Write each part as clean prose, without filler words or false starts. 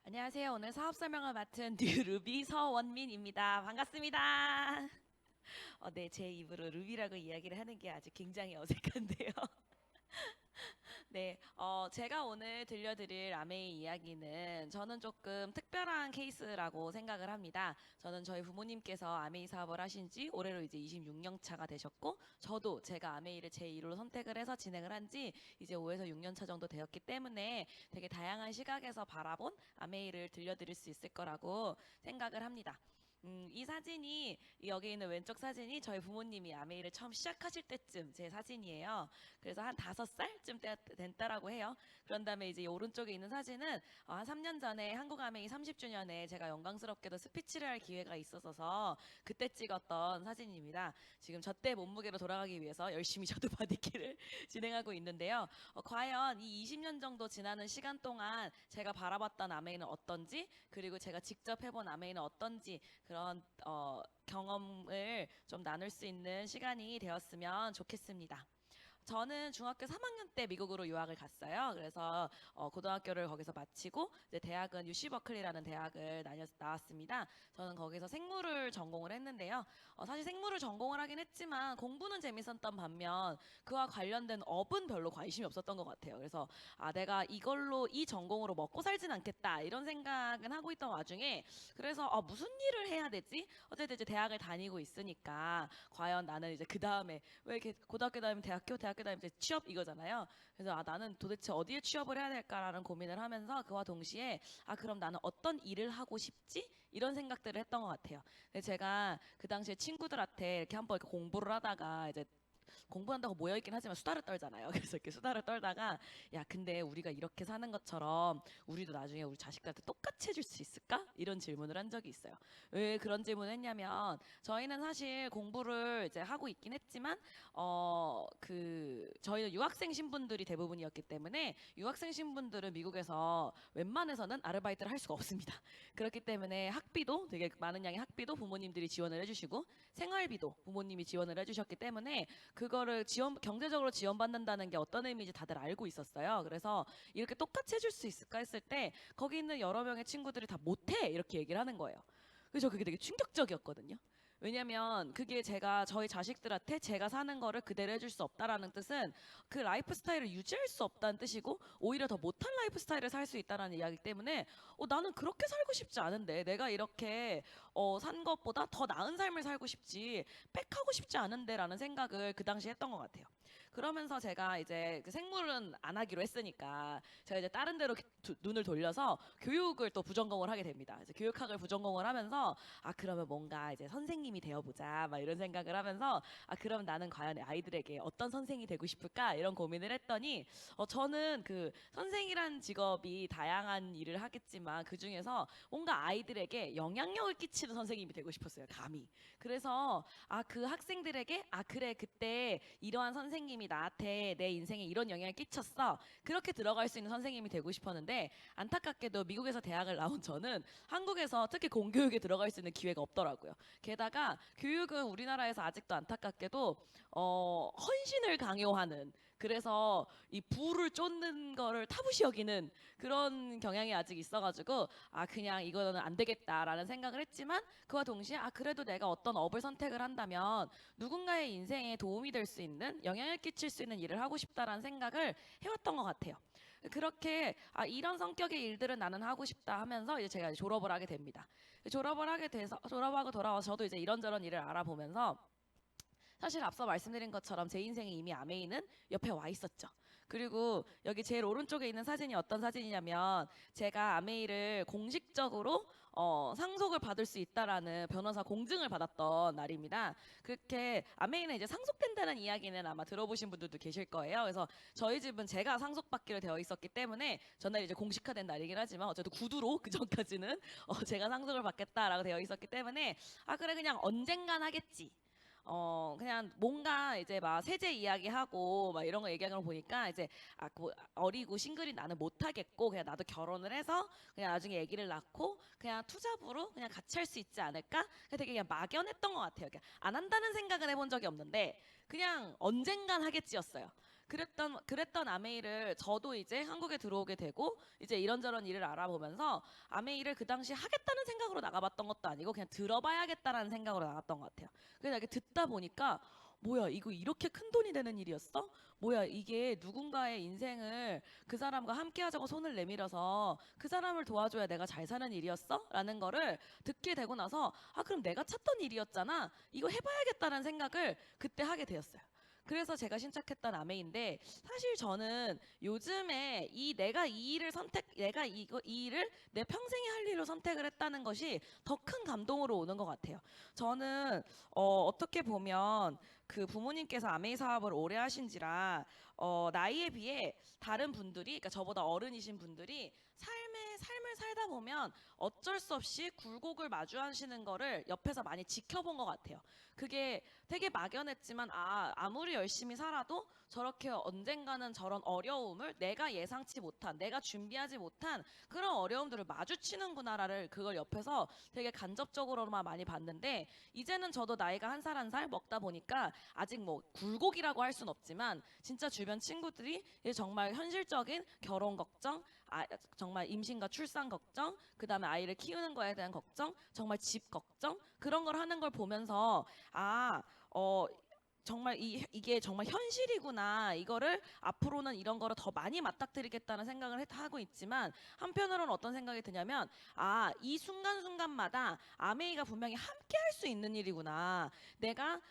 안녕하세요. 오늘 사업 설명을 맡은 뉴루비 서원민입니다. 반갑습니다. 네, 제 입으로 루비라고 이야기를 하는 게 아주 굉장히 어색한데요. 네, 제가 오늘 들려드릴 아메이 이야기는 저는 조금 특별한 케이스라고 생각을 합니다. 저는 저희 부모님께서 아메이 사업을 하신 지 올해로 이제 26년 차가 되셨고, 저도 제가 아메이를 제 일로 선택을 해서 진행을 한 지 이제 5에서 6년 차 정도 되었기 때문에 되게 다양한 시각에서 바라본 아메이를 들려드릴 수 있을 거라고 생각을 합니다. 이 사진이 여기 있는 왼쪽 사진이 저희 부모님이 아메이를 처음 시작하실 때쯤 제 사진이에요. 그래서 한 5살쯤 됐다라고 해요. 그런 다음에 이제 이 오른쪽에 있는 사진은 한 3년 전에 한국 아메이 30주년에 제가 영광스럽게도 스피치를 할 기회가 있었어서 그때 찍었던 사진입니다. 지금 저 때 몸무게로 돌아가기 위해서 열심히 저도 바디킬을 진행하고 있는데요. 과연 이 20년 정도 지나는 시간 동안 제가 바라봤던 아메이는 어떤지, 그리고 제가 직접 해본 아메이는 어떤지, 그런 경험을 좀 나눌 수 있는 시간이 되었으면 좋겠습니다. 저는 중학교 3학년 때 미국으로 유학을 갔어요. 그래서 고등학교를 거기서 마치고 이제 대학은 UC 버클리라는 대학을 나왔습니다. 저는 거기서 생물을 전공을 했는데요. 사실 생물을 전공을 하긴 했지만 공부는 재밌었던 반면 그와 관련된 업은 별로 관심이 없었던 것 같아요. 그래서 내가 이걸로 이 전공으로 먹고 살진 않겠다 이런 생각은 하고 있던 와중에 그래서 무슨 일을 해야 되지? 어쨌든 이제 대학을 다니고 있으니까 과연 나는 이제 그 다음에 왜 이렇게 고등학교 다니면 대학교 다니면 이제 취업 이거잖아요. 그래서 나는 도대체 어디에 취업을 해야 될까라는 고민을 하면서 그와 동시에 그럼 나는 어떤 일을 하고 싶지? 이런 생각들을 했던 것 같아요. 근데 제가 그 당시에 친구들한테 이렇게 한번 이렇게 공부를 하다가 이제 공부한다고 모여있긴 하지만 수다를 떨잖아요. 그래서 이렇게 수다를 떨다가 야 근데 우리가 이렇게 사는 것처럼 우리도 나중에 우리 자식들한테 똑같이 해줄 수 있을까? 이런 질문을 한 적이 있어요. 왜 그런 질문을 했냐면 저희는 사실 공부를 이제 하고 있긴 했지만 저희는 유학생 신분들이 대부분이었기 때문에 유학생 신분들은 미국에서 웬만해서는 아르바이트를 할 수가 없습니다. 그렇기 때문에 학비도 되게 많은 양의 학비도 부모님들이 지원을 해주시고 생활비도 부모님이 지원을 해주셨기 때문에 그거를 경제적으로 지원받는다는 게 어떤 의미인지 다들 알고 있었어요. 그래서 이렇게 똑같이 해줄 수 있을까 했을 때 거기 있는 여러 명의 친구들이 다 못해 이렇게 얘기를 하는 거예요. 그래서 그게 되게 충격적이었거든요. 왜냐면 그게 제가 저희 자식들한테 제가 사는 거를 그대로 해줄 수 없다라는 뜻은 그 라이프 스타일을 유지할 수 없다는 뜻이고 오히려 더 못한 라이프 스타일을 살 수 있다라는 이야기 때문에 나는 그렇게 살고 싶지 않은데 내가 이렇게 산 것보다 더 나은 삶을 살고 싶지 빽하고 싶지 않은데라는 생각을 그 당시에 했던 것 같아요. 그러면서 제가 이제 그 생물은 안 하기로 했으니까 제가 이제 다른 데로 눈을 돌려서 교육을 또 부전공을 하게 됩니다. 이제 교육학을 부전공을 하면서 그러면 뭔가 이제 선생님이 되어보자 막 이런 생각을 하면서 그럼 나는 과연 아이들에게 어떤 선생이 되고 싶을까 이런 고민을 했더니 저는 그 선생이란 직업이 다양한 일을 하겠지만 그 중에서 뭔가 아이들에게 영향력을 끼치는 선생님이 되고 싶었어요. 감히. 그래서 그 학생들에게 그래 그때 이러한 선생님이 나한테 내 인생에 이런 영향을 끼쳤어. 그렇게 들어갈 수 있는 선생님이 되고 싶었는데 안타깝게도 미국에서 대학을 나온 저는 한국에서 특히 공교육에 들어갈 수 있는 기회가 없더라고요. 게다가 교육은 우리나라에서 아직도 안타깝게도 헌신을 강요하는 그래서 이 부를 쫓는 거를 타부시 여기는 그런 경향이 아직 있어가지고 그냥 이거는 안 되겠다라는 생각을 했지만 그와 동시에 그래도 내가 어떤 업을 선택을 한다면 누군가의 인생에 도움이 될 수 있는 영향을 끼칠 수 있는 일을 하고 싶다라는 생각을 해왔던 것 같아요. 그렇게 이런 성격의 일들은 나는 하고 싶다 하면서 이제 제가 졸업을 하게 됩니다. 졸업을 하게 돼서 졸업하고 돌아와서 저도 이제 이런저런 일을 알아보면서 사실 앞서 말씀드린 것처럼 제 인생에 이미 아메이는 옆에 와 있었죠. 그리고 여기 제일 오른쪽에 있는 사진이 어떤 사진이냐면 제가 아메이를 공식적으로 상속을 받을 수 있다라는 변호사 공증을 받았던 날입니다. 그렇게 아메이는 이제 상속된다는 이야기는 아마 들어보신 분들도 계실 거예요. 그래서 저희 집은 제가 상속받기로 되어 있었기 때문에 전날 이제 공식화된 날이긴 하지만 어쨌든 구두로 그 전까지는 제가 상속을 받겠다라고 되어 있었기 때문에 그래 그냥 언젠간 하겠지. 그냥 뭔가 이제 막 세제 이야기하고 막 이런 거 얘기하는 거 보니까 이제 그 어리고 싱글이 나는 못하겠고 그냥 나도 결혼을 해서 그냥 나중에 아기를 낳고 그냥 투잡으로 그냥 같이 할 수 있지 않을까? 되게 그냥 막연했던 것 같아요. 그냥 안 한다는 생각은 해본 적이 없는데 그냥 언젠간 하겠지였어요. 그랬던 아메이를 저도 이제 한국에 들어오게 되고 이제 이런저런 일을 알아보면서 아메이를 그 당시 하겠다는 생각으로 나가봤던 것도 아니고 그냥 들어봐야겠다라는 생각으로 나갔던 것 같아요. 그래서 이렇게 듣다 보니까 뭐야 이거 이렇게 큰 돈이 되는 일이었어? 뭐야 이게 누군가의 인생을 그 사람과 함께 하자고 손을 내밀어서 그 사람을 도와줘야 내가 잘 사는 일이었어? 라는 거를 듣게 되고 나서 아 그럼 내가 찾던 일이었잖아. 이거 해봐야겠다는 생각을 그때 하게 되었어요. 그래서 제가 신청했던 아메인데 사실 저는 요즘에 내가 이 일을 내가 이 일을 내 평생에 할 일로 선택을 했다는 것이 더 큰 감동으로 오는 것 같아요. 저는 어떻게 보면 그 부모님께서 아메이 사업을 오래 하신지라 나이에 비해 다른 분들이 그러니까 저보다 어른이신 분들이 삶을 살다 보면 어쩔 수 없이 굴곡을 마주하시는 거를 옆에서 많이 지켜본 것 같아요. 그게 되게 막연했지만 아무리 열심히 살아도 저렇게 언젠가는 저런 어려움을 내가 예상치 못한 내가 준비하지 못한 그런 어려움들을 마주치는구나를 그걸 옆에서 되게 간접적으로만 많이 봤는데 이제는 저도 나이가 한 살 한 살 먹다 보니까 아직 뭐 굴곡이라고 할 순 없지만 진짜 주변 친구들이 정말 현실적인 결혼 걱정 정말 임신과 출산 걱정, 그 다음에 아이를 키우는 거에 대한 걱정, 정말 집 걱정 그런 걸 하는 걸 보면서 아, 어, 정말 이게 정말 현실이구나. 이거를 앞으로는 이런 거를 더 많이 맞닥뜨리겠다는 생각을 하고 있지만 한편으로는 어떤 생각이 드냐면 이 순간순간마다 아메이가 분명히 함께 할 수 있는 일이구나. 내가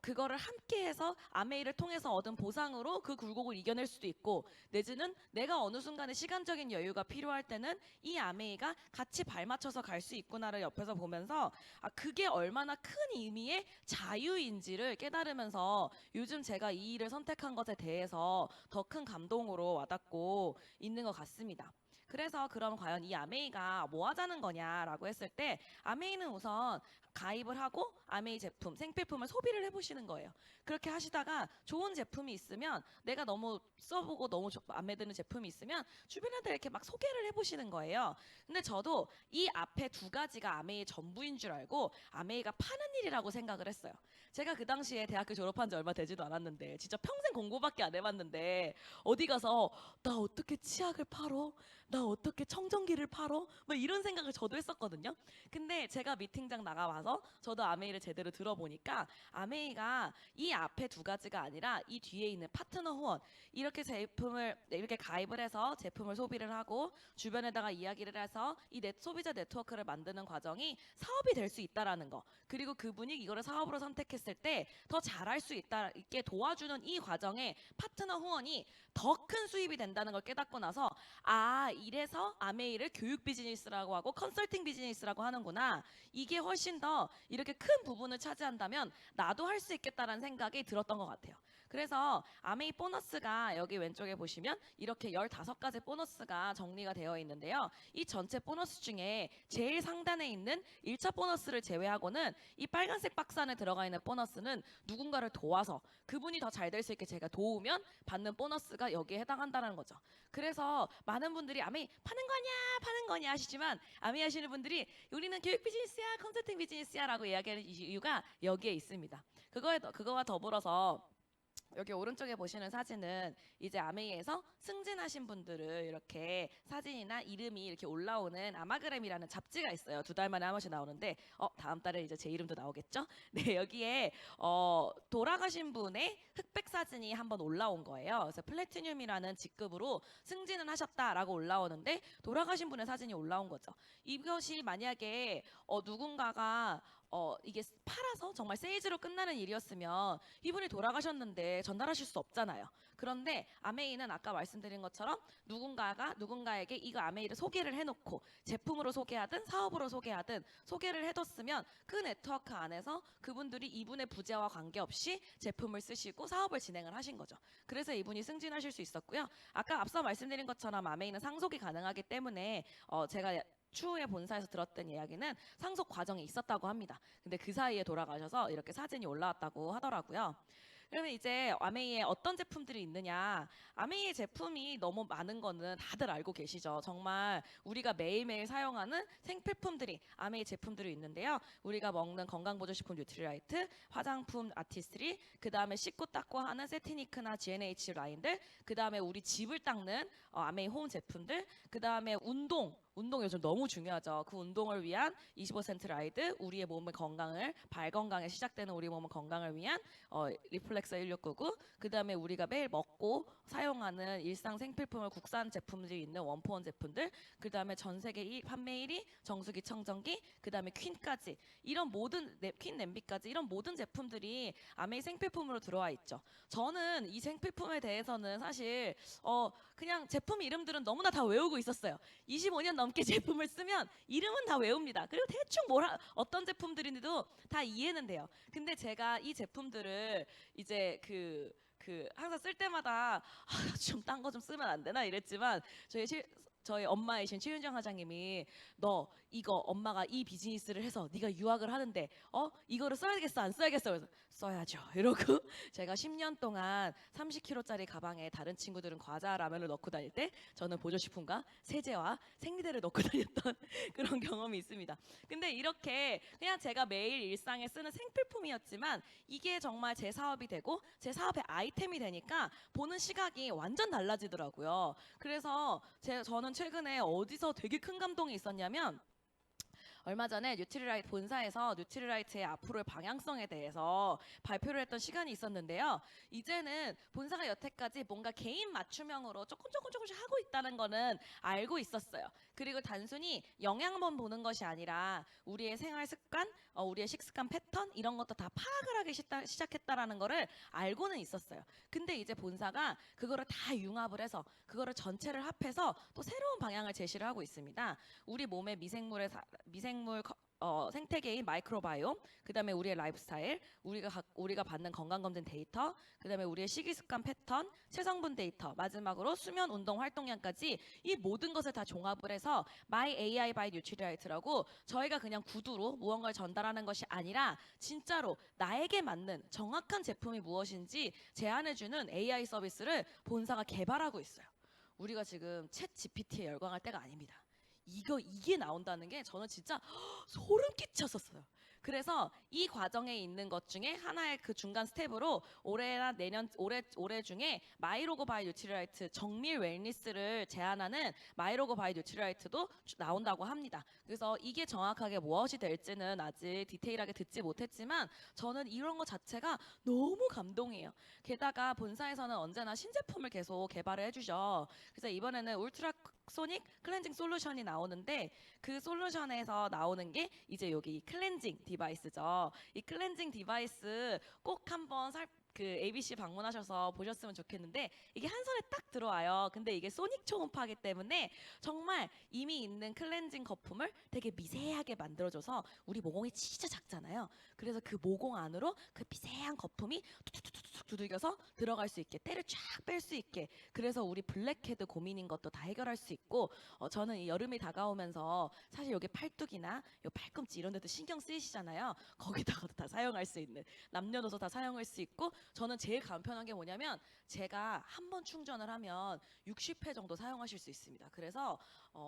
그거를 함께 해서 아메이를 통해서 얻은 보상으로 그 굴곡을 이겨낼 수도 있고 내지는 내가 어느 순간에 시간적인 여유가 필요할 때는 이 아메이가 같이 발맞춰서 갈 수 있구나를 옆에서 보면서 그게 얼마나 큰 의미의 자유인지를 깨달으면서 요즘 제가 이 일을 선택한 것에 대해서 더 큰 감동으로 와닿고 있는 것 같습니다. 그래서 그럼 과연 이 아메이가 뭐 하자는 거냐라고 했을 때 아메이는 우선 가입을 하고 아메이 제품, 생필품을 소비를 해보시는 거예요. 그렇게 하시다가 좋은 제품이 있으면 내가 너무 써보고 너무 마음에 드는 제품이 있으면 주변에들 이렇게 막 소개를 해보시는 거예요. 근데 저도 이 앞에 두 가지가 아메이의 전부인 줄 알고 아메이가 파는 일이라고 생각을 했어요. 제가 그 당시에 대학교 졸업한 지 얼마 되지도 않았는데 진짜 평생 공부밖에 안 해봤는데 어디 가서 나 어떻게 치약을 팔어? 나 어떻게 청정기를 팔어? 뭐 이런 생각을 저도 했었거든요. 근데 제가 미팅장 나가봐서 저도 아메이를 제대로 들어보니까 아메이가 이 앞에 두 가지가 아니라 이 뒤에 있는 파트너 후원 이렇게 제품을 이렇게 가입을 해서 제품을 소비를 하고 주변에다가 이야기를 해서 이 소비자 네트워크를 만드는 과정이 사업이 될 수 있다라는 거 그리고 그분이 이거를 사업으로 선택했을 때 더 잘할 수 있게 도와주는 이 과정에 파트너 후원이 더 큰 수입이 된다는 걸 깨닫고 나서 이래서 아메이를 교육 비즈니스라고 하고 컨설팅 비즈니스라고 하는구나. 이게 훨씬 더 이렇게 큰 부분을 차지한다면 나도 할 수 있겠다라는 생각이 들었던 것 같아요. 그래서 아메이 보너스가 여기 왼쪽에 보시면 이렇게 15가지 보너스가 정리가 되어 있는데요. 이 전체 보너스 중에 제일 상단에 있는 1차 보너스를 제외하고는 이 빨간색 박스 안에 들어가 있는 보너스는 누군가를 도와서 그분이 더 잘 될 수 있게 제가 도우면 받는 보너스가 여기에 해당한다는 거죠. 그래서 많은 분들이 아메이 파는 거냐 하시지만 아메이 하시는 분들이 우리는 교육 비즈니스야 컨설팅 비즈니스야 라고 이야기하는 이유가 여기에 있습니다. 그거와 더불어서 여기 오른쪽에 보시는 사진은 이제 아메이에서 승진하신 분들을 이렇게 사진이나 이름이 이렇게 올라오는 아마그램이라는 잡지가 있어요. 2달 만에 한 번씩 나오는데 다음 달에 이제 제 이름도 나오겠죠? 네, 여기에 돌아가신 분의 흑백 사진이 한번 올라온 거예요. 그래서 플래티늄이라는 직급으로 승진을 하셨다라고 올라오는데 돌아가신 분의 사진이 올라온 거죠. 이것이 만약에 누군가가 이게 팔아서 정말 세일즈로 끝나는 일이었으면 이분이 돌아가셨는데 전달하실 수 없잖아요. 그런데 아메이는 아까 말씀드린 것처럼 누군가에게 이거 아메이를 소개를 해놓고 제품으로 소개하든 사업으로 소개하든 소개를 해뒀으면 그 네트워크 안에서 그분들이 이분의 부재와 관계없이 제품을 쓰시고 사업을 진행을 하신 거죠. 그래서 이분이 승진하실 수 있었고요. 아까 앞서 말씀드린 것처럼 아메이는 상속이 가능하기 때문에 제가 추후에 본사에서 들었던 이야기는 상속 과정이 있었다고 합니다. 근데 그 사이에 돌아가셔서 이렇게 사진이 올라왔다고 하더라고요. 그러면 이제 아메이에 어떤 제품들이 있느냐? 아메이의 제품이 너무 많은 거는 다들 알고 계시죠? 정말 우리가 매일매일 사용하는 생필품들이 아메이 제품들이 있는데요. 우리가 먹는 건강보조식품 뉴트리라이트, 화장품 아티스트리, 그 다음에 씻고 닦고 하는 세티니크나 GNH 라인들, 그 다음에 우리 집을 닦는 아메이 홈 제품들, 그 다음에 운동 요즘 너무 중요하죠. 그 운동을 위한 25센트 라이드, 우리의 몸의 건강을, 발 건강에 시작되는 우리 몸의 건강을 위한 리플렉서 1699, 그 다음에 우리가 매일 먹고 사용하는 일상 생필품을 국산 제품들이 있는 원포원 제품들, 그 다음에 전 세계 판매 1위 정수기 청정기, 그 다음에 퀸까지 이런 모든 퀸 냄비까지 이런 모든 제품들이 아메이 생필품으로 들어와 있죠. 저는 이 생필품에 대해서는 사실 그냥 제품 이름들은 너무나 다 외우고 있었어요. 25년 넘게 제품을 쓰면 이름은 다 외웁니다. 그리고 대충 어떤 제품들인지도 다 이해는 돼요. 근데 제가 이 제품들을 이제 항상 쓸 때마다 좀 딴 거 좀 쓰면 안 되나 이랬지만 저희 엄마이신 최윤정 사장님이 너 이거 엄마가 이 비즈니스를 해서 네가 유학을 하는데 이거를 써야겠어 안 써야겠어 그래서 써야죠 이러고 제가 10년 동안 30kg짜리 가방에 다른 친구들은 과자 라면을 넣고 다닐 때 저는 보조식품과 세제와 생리대를 넣고 다녔던 그런 경험이 있습니다. 근데 이렇게 그냥 제가 매일 일상에 쓰는 생필품이었지만 이게 정말 제 사업이 되고 제 사업의 아이템이 되니까 보는 시각이 완전 달라지더라고요. 그래서 저는 최근에 어디서 되게 큰 감동이 있었냐면 얼마 전에 뉴트리라이트 본사에서 뉴트리라이트의 앞으로의 방향성에 대해서 발표를 했던 시간이 있었는데요. 이제는 본사가 여태까지 뭔가 개인 맞춤형으로 조금씩 하고 있다는 거는 알고 있었어요. 그리고 단순히 영양만 보는 것이 아니라 우리의 생활 습관, 우리의 식습관 패턴 이런 것도 다 파악을 하기 시작했다라는 거를 알고는 있었어요. 근데 이제 본사가 그거를 다 융합을 해서 그거를 전체를 합해서 또 새로운 방향을 제시를 하고 있습니다. 우리 몸의 미생물 생태계인 마이크로바이옴, 그다음에 우리의 라이프스타일, 우리가 받는 건강검진 데이터, 그다음에 우리의 식이습관 패턴, 체성분 데이터, 마지막으로 수면, 운동, 활동량까지 이 모든 것을 다 종합을 해서 My AI by 뉴트리라이트라고 저희가 그냥 구두로 무언가를 전달하는 것이 아니라 진짜로 나에게 맞는 정확한 제품이 무엇인지 제안해주는 AI 서비스를 본사가 개발하고 있어요. 우리가 지금 챗 GPT에 열광할 때가 아닙니다. 이게 나온다는 게 저는 진짜 소름 끼쳤었어요. 그래서 이 과정에 있는 것 중에 하나의 그 중간 스텝으로 올해나 내년 올해 중에 마이로고 바이 뉴트리라이트 정밀 웰니스를 제안하는 마이로고 바이 뉴트리라이트도 나온다고 합니다. 그래서 이게 정확하게 무엇이 될지는 아직 디테일하게 듣지 못했지만 저는 이런 것 자체가 너무 감동이에요. 게다가 본사에서는 언제나 신제품을 계속 개발을 해주죠. 그래서 이번에는 울트라 소닉 클렌징 솔루션이 나오는데 그 솔루션에서 나오는 게 이제 여기 클렌징 디바이스죠. 이 클렌징 디바이스 꼭 한번 ABC 방문하셔서 보셨으면 좋겠는데 이게 한 손에 딱 들어와요. 근데 이게 소닉 초음파기 때문에 정말 이미 있는 클렌징 거품을 되게 미세하게 만들어줘서 우리 모공이 진짜 작잖아요. 그래서 그 모공 안으로 그 미세한 거품이 툭툭툭툭 두들겨서 들어갈 수 있게 때를 쫙 뺄 수 있게 그래서 우리 블랙헤드 고민인 것도 다 해결할 수 있고 저는 이 여름이 다가오면서 사실 여기 팔뚝이나 요 팔꿈치 이런 데도 신경 쓰이시잖아요. 거기다가도 다 사용할 수 있는 남녀노소 다 사용할 수 있고 저는 제일 간편한 게 뭐냐면 제가 한 번 충전을 하면 60회 정도 사용하실 수 있습니다. 그래서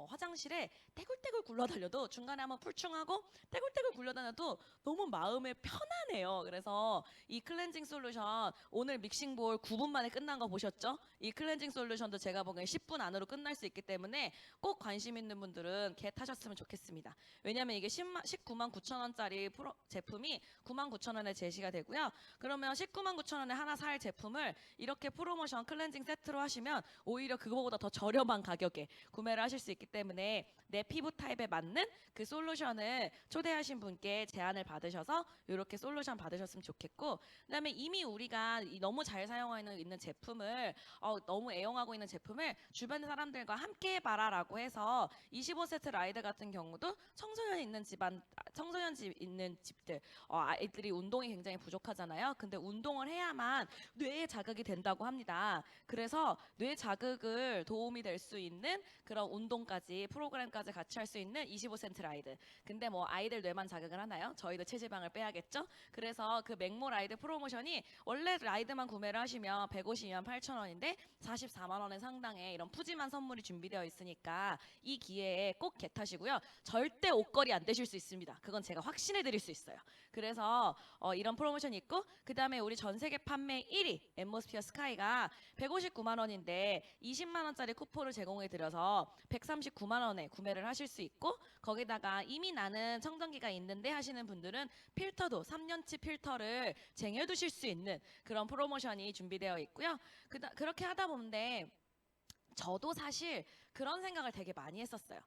화장실에 떼굴떼굴 굴러다녀도 중간에 한번 풀충하고 떼굴떼굴 굴러다녀도 너무 마음에 편하네요. 그래서 이 클렌징 솔루션 오늘 믹싱볼 9분 만에 끝난 거 보셨죠? 이 클렌징 솔루션도 제가 보기엔 10분 안으로 끝날 수 있기 때문에 꼭 관심 있는 분들은 겟하셨으면 좋겠습니다. 왜냐면 이게 19만 9천 원짜리 제품이 9만 9천 원에 제시가 되고요. 그러면 19만 9천 원에 하나 살 제품을 이렇게 프로모션 클렌징 세트로 하시면 오히려 그거보다 더 저렴한 가격에 구매를 하실 수 있기 때문에 내 피부 타입에 맞는 그 솔루션을 초대하신 분께 제안을 받으셔서 이렇게 솔루션 받으셨으면 좋겠고 그다음에 이미 우리가 너무 잘 사용하고 있는 제품을 너무 애용하고 있는 제품을 주변 사람들과 함께 해봐라라고 해서 25세트 라이드 같은 경우도 청소년 집 있는 집들 아이들이 운동이 굉장히 부족하잖아요. 근데 운동을 해야만 뇌에 자극이 된다고 합니다. 그래서 뇌 자극을 도움이 될 수 있는 그런 운동 운동까지 프로그램까지 같이 할 수 있는 25센트 라이드. 근데 뭐 아이들 뇌만 자극을 하나요? 저희도 체지방을 빼야겠죠? 그래서 그 맥모 라이드 프로모션이 원래 라이드만 구매를 하시면 152만 8천 원인데 44만 원의 상당의 이런 푸짐한 선물이 준비되어 있으니까 이 기회에 꼭 개타시고요. 절대 옷걸이 안 되실 수 있습니다. 그건 제가 확신해 드릴 수 있어요. 그래서 이런 프로모션이 있고, 그 다음에 우리 전 세계 판매 1위 앰모스피어 스카이가 159만 원인데 20만 원짜리 쿠폰을 제공해 드려서 139만 원에 구매를 하실 수 있고, 거기다가 이미 나는 청정기가 있는데 하시는 분들은 필터도 3년치 필터를 쟁여두실 수 있는 그런 프로모션이 준비되어 있고요. 그렇게 하다 보는데 저도 사실 그런 생각을 되게 많이 했었어요.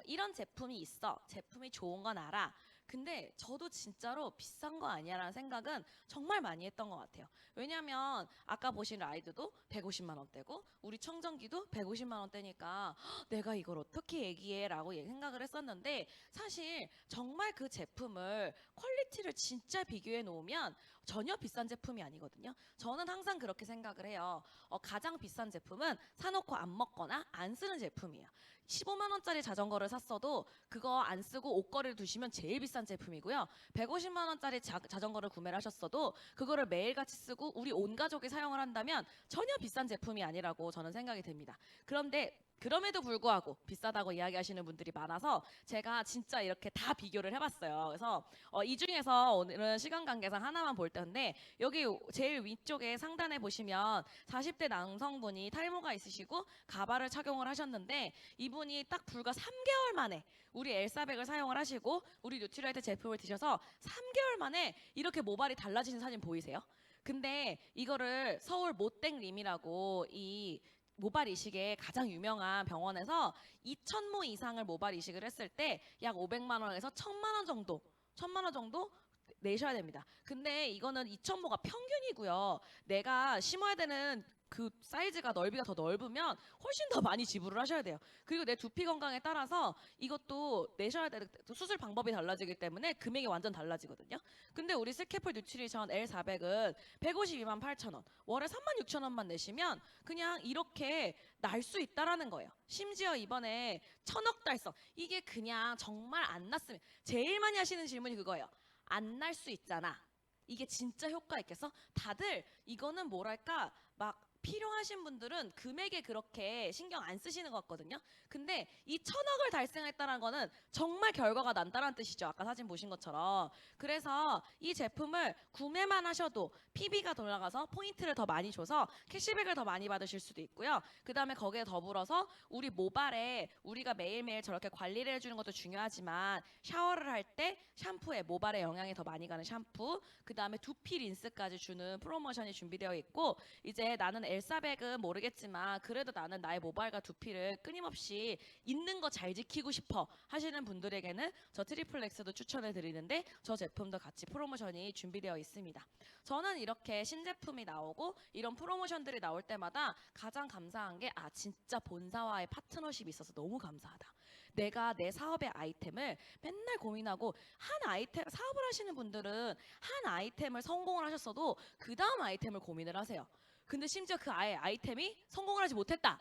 이런 제품이 있어. 제품이 좋은 건 알아. 근데 저도 진짜로 비싼 거 아니야라는 생각은 정말 많이 했던 것 같아요. 왜냐하면 아까 보신 라이드도 150만 원대고 우리 청정기도 150만 원대니까 내가 이걸 어떻게 얘기해 라고 생각을 했었는데, 사실 정말 그 제품을 퀄리티를 진짜 비교해 놓으면 전혀 비싼 제품이 아니거든요. 저는 항상 그렇게 생각을 해요. 가장 비싼 제품은 사놓고 안 먹거나 안 쓰는 제품이에요. 15만 원짜리 자전거를 샀어도 그거 안 쓰고 옷걸이를 두시면 제일 비싼 제품이고요. 150만 원짜리 자전거를 구매를 하셨어도 그거를 매일같이 쓰고 우리 온 가족이 사용을 한다면 전혀 비싼 제품이 아니라고 저는 생각이 됩니다. 그런데 그럼에도 불구하고 비싸다고 이야기하시는 분들이 많아서 제가 진짜 이렇게 다 비교를 해봤어요. 그래서 이 중에서 오늘은 시간 관계상 하나만 볼 텐데, 여기 제일 위쪽에 상단에 보시면 40대 남성분이 탈모가 있으시고 가발을 착용을 하셨는데, 이분이 딱 불과 3개월 만에 우리 엘사백을 사용을 하시고 우리 뉴트리라이트 제품을 드셔서 3개월 만에 이렇게 모발이 달라지는 사진 보이세요? 근데 이거를 서울 못땡림이라고 이 모발 이식의 가장 유명한 병원에서 2,000모 이상을 모발 이식을 했을 때 약 500만 원에서 1,000만 원 정도, 1,000만 원 정도 내셔야 됩니다. 근데 이거는 2,000모가 평균이고요. 내가 심어야 되는 그 사이즈가 넓이가 더 넓으면 훨씬 더 많이 지불을 하셔야 돼요. 그리고 내 두피 건강에 따라서 이것도 내셔야 되는 수술 방법이 달라지기 때문에 금액이 완전 달라지거든요. 근데 우리 스캐플 뉴트리션 L400은 152만 8천 원, 월에 3만 6천 원만 내시면 그냥 이렇게 날 수 있다라는 거예요. 심지어 이번에 1,000억 달성, 이게 그냥 정말 안 났으면, 제일 많이 하시는 질문이 그거예요. 안 날 수 있잖아. 이게 진짜 효과 있겠어? 다들 이거는 뭐랄까 막 필요하신 분들은 금액에 그렇게 신경 안 쓰시는 것 같거든요. 근데 이 1,000억을 달성했다는 거는 정말 결과가 난다는 뜻이죠. 아까 사진 보신 것처럼. 그래서 이 제품을 구매만 하셔도 PB가 돌아가서 포인트를 더 많이 줘서 캐시백을 더 많이 받으실 수도 있고요. 그 다음에 거기에 더불어서 우리 모발에 우리가 매일매일 저렇게 관리를 해주는 것도 중요하지만, 샤워를 할 때 샴푸에 모발에 영향이 더 많이 가는 샴푸, 그 다음에 두피 린스까지 주는 프로모션이 준비되어 있고, 이제 나는 엘사백은 모르겠지만 그래도 나는 나의 모발과 두피를 끊임없이 있는 거 잘 지키고 싶어 하시는 분들에게는 저 트리플렉스도 추천해 드리는데, 저 제품도 같이 프로모션이 준비되어 있습니다. 저는 이렇게 신제품이 나오고 이런 프로모션들이 나올 때마다 가장 감사한 게, 진짜 본사와의 파트너십이 있어서 너무 감사하다. 내가 내 사업의 아이템을 맨날 고민하고, 한 아이템 사업을 하시는 분들은 한 아이템을 성공을 하셨어도 그 다음 아이템을 고민을 하세요. 근데 심지어 그 아이템이 성공을 하지 못했다.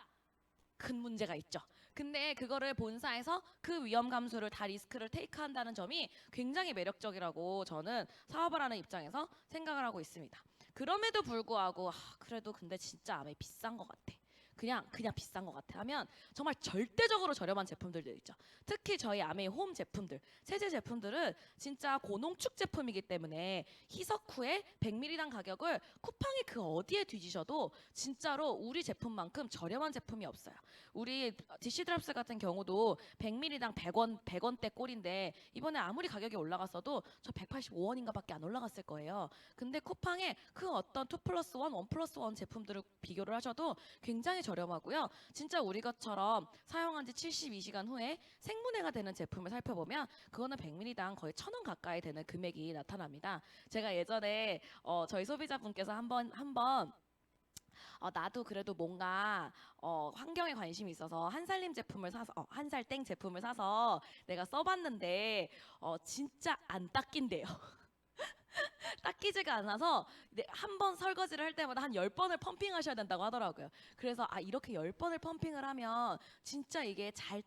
큰 문제가 있죠. 근데 그거를 본사에서 그 위험 감수를 다 리스크를 테이크한다는 점이 굉장히 매력적이라고 저는 사업을 하는 입장에서 생각을 하고 있습니다. 그럼에도 불구하고 그래도 근데 진짜 아메 비싼 것 같아. 그냥 비싼 것 같아 하면 정말 절대적으로 저렴한 제품들도 있죠. 특히 저희 아메이 홈 제품들, 세제 제품들은 진짜 고농축 제품이기 때문에 희석 후에 100ml당 가격을 쿠팡이 그 어디에 뒤지셔도 진짜로 우리 제품만큼 저렴한 제품이 없어요. 우리 디시드랍스 같은 경우도 100ml당 100원대 꼴인데 이번에 아무리 가격이 올라갔어도 저 185원인가 밖에 안 올라갔을 거예요. 근데 쿠팡에 그 어떤 2+1, 1+1 제품들을 비교를 하셔도 굉장히 저렴하고요. 진짜 우리 것처럼 사용한 지 72시간 후에 생분해가 되는 제품을 살펴보면 그거는 100ml당 거의 1,000원 가까이 되는 금액이 나타납니다. 제가 예전에 저희 소비자분께서 한번 나도 그래도 뭔가 환경에 관심이 있어서 한살림 제품을 사서 한살땡 제품을 사서 내가 써봤는데 진짜 안 닦인대요. 닦이지가 않아서 한 번 설거지를 할 때마다 한 10번을 펌핑하셔야 된다고 하더라고요. 그래서 이렇게 10번을 펌핑을 하면 진짜 이게 잘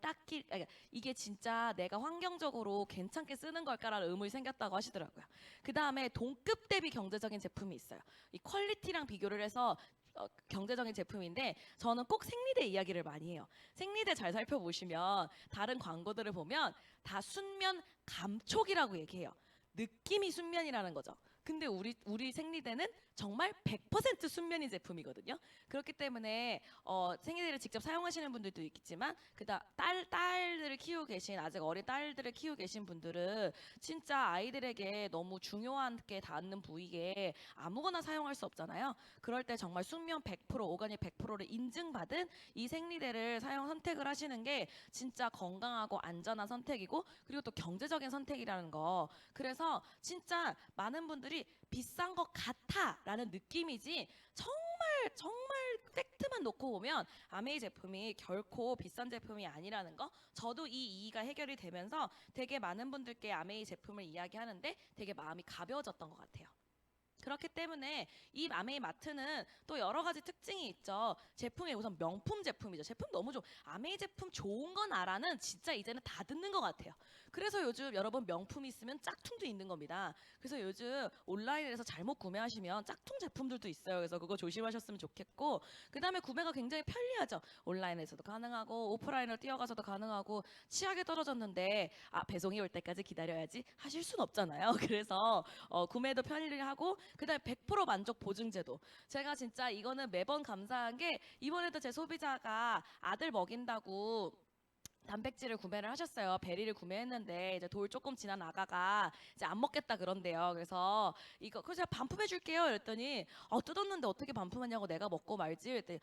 이게 진짜 내가 환경적으로 괜찮게 쓰는 걸까라는 의문이 생겼다고 하시더라고요. 그다음에 동급 대비 경제적인 제품이 있어요. 이 퀄리티랑 비교를 해서 경제적인 제품인데 저는 꼭 생리대 이야기를 많이 해요. 생리대 잘 살펴보시면 다른 광고들을 보면 다 순면 감촉이라고 얘기해요. 느낌이 순면이라는 거죠. 근데 우리 생리대는 정말 100% 순면인 제품이거든요. 그렇기 때문에 생리대를 직접 사용하시는 분들도 있겠지만 그다 딸들을 키우고 계신 아직 어린 딸들을 키우고 계신 분들은 진짜 아이들에게 너무 중요하게 닿는 부위에 아무거나 사용할 수 없잖아요. 그럴 때 정말 순면 100% 오가닉 100%를 인증받은 이 생리대를 사용 선택을 하시는 게 진짜 건강하고 안전한 선택이고 그리고 또 경제적인 선택이라는 거. 그래서 진짜 많은 분들이 비싼 것 같아라는 느낌이지 정말 팩트만 놓고 보면 아메이 제품이 결코 비싼 제품이 아니라는 거. 저도 이 이의가 해결이 되면서 되게 많은 분들께 아메이 제품을 이야기하는데 되게 마음이 가벼워졌던 것 같아요. 그렇기 때문에 이 아메이 마트는 또 여러 가지 특징이 있죠. 제품이 우선 명품 제품이죠. 제품 너무 좋아. 아메이 제품 좋은 건 알아는 진짜 이제는 다 듣는 것 같아요. 그래서 요즘 여러분 명품 있으면 짝퉁도 있는 겁니다. 그래서 요즘 온라인에서 잘못 구매하시면 짝퉁 제품들도 있어요. 그래서 그거 조심하셨으면 좋겠고 그다음에 구매가 굉장히 편리하죠. 온라인에서도 가능하고 오프라인으로 뛰어가서도 가능하고 치약이 떨어졌는데 배송이 올 때까지 기다려야지 하실 순 없잖아요. 그래서 구매도 편리하고 그다음에 100% 만족 보증제도. 제가 진짜 이거는 매번 감사한 게 이번에도 제 소비자가 아들 먹인다고 단백질을 구매를 하셨어요. 베리를 구매했는데 이제 돌 조금 지난 아가가 이제 안 먹겠다 그런대요. 그래서 이거 그래서 제가 반품해 줄게요. 이랬더니 뜯었는데 어떻게 반품하냐고 내가 먹고 말지. 이랬더니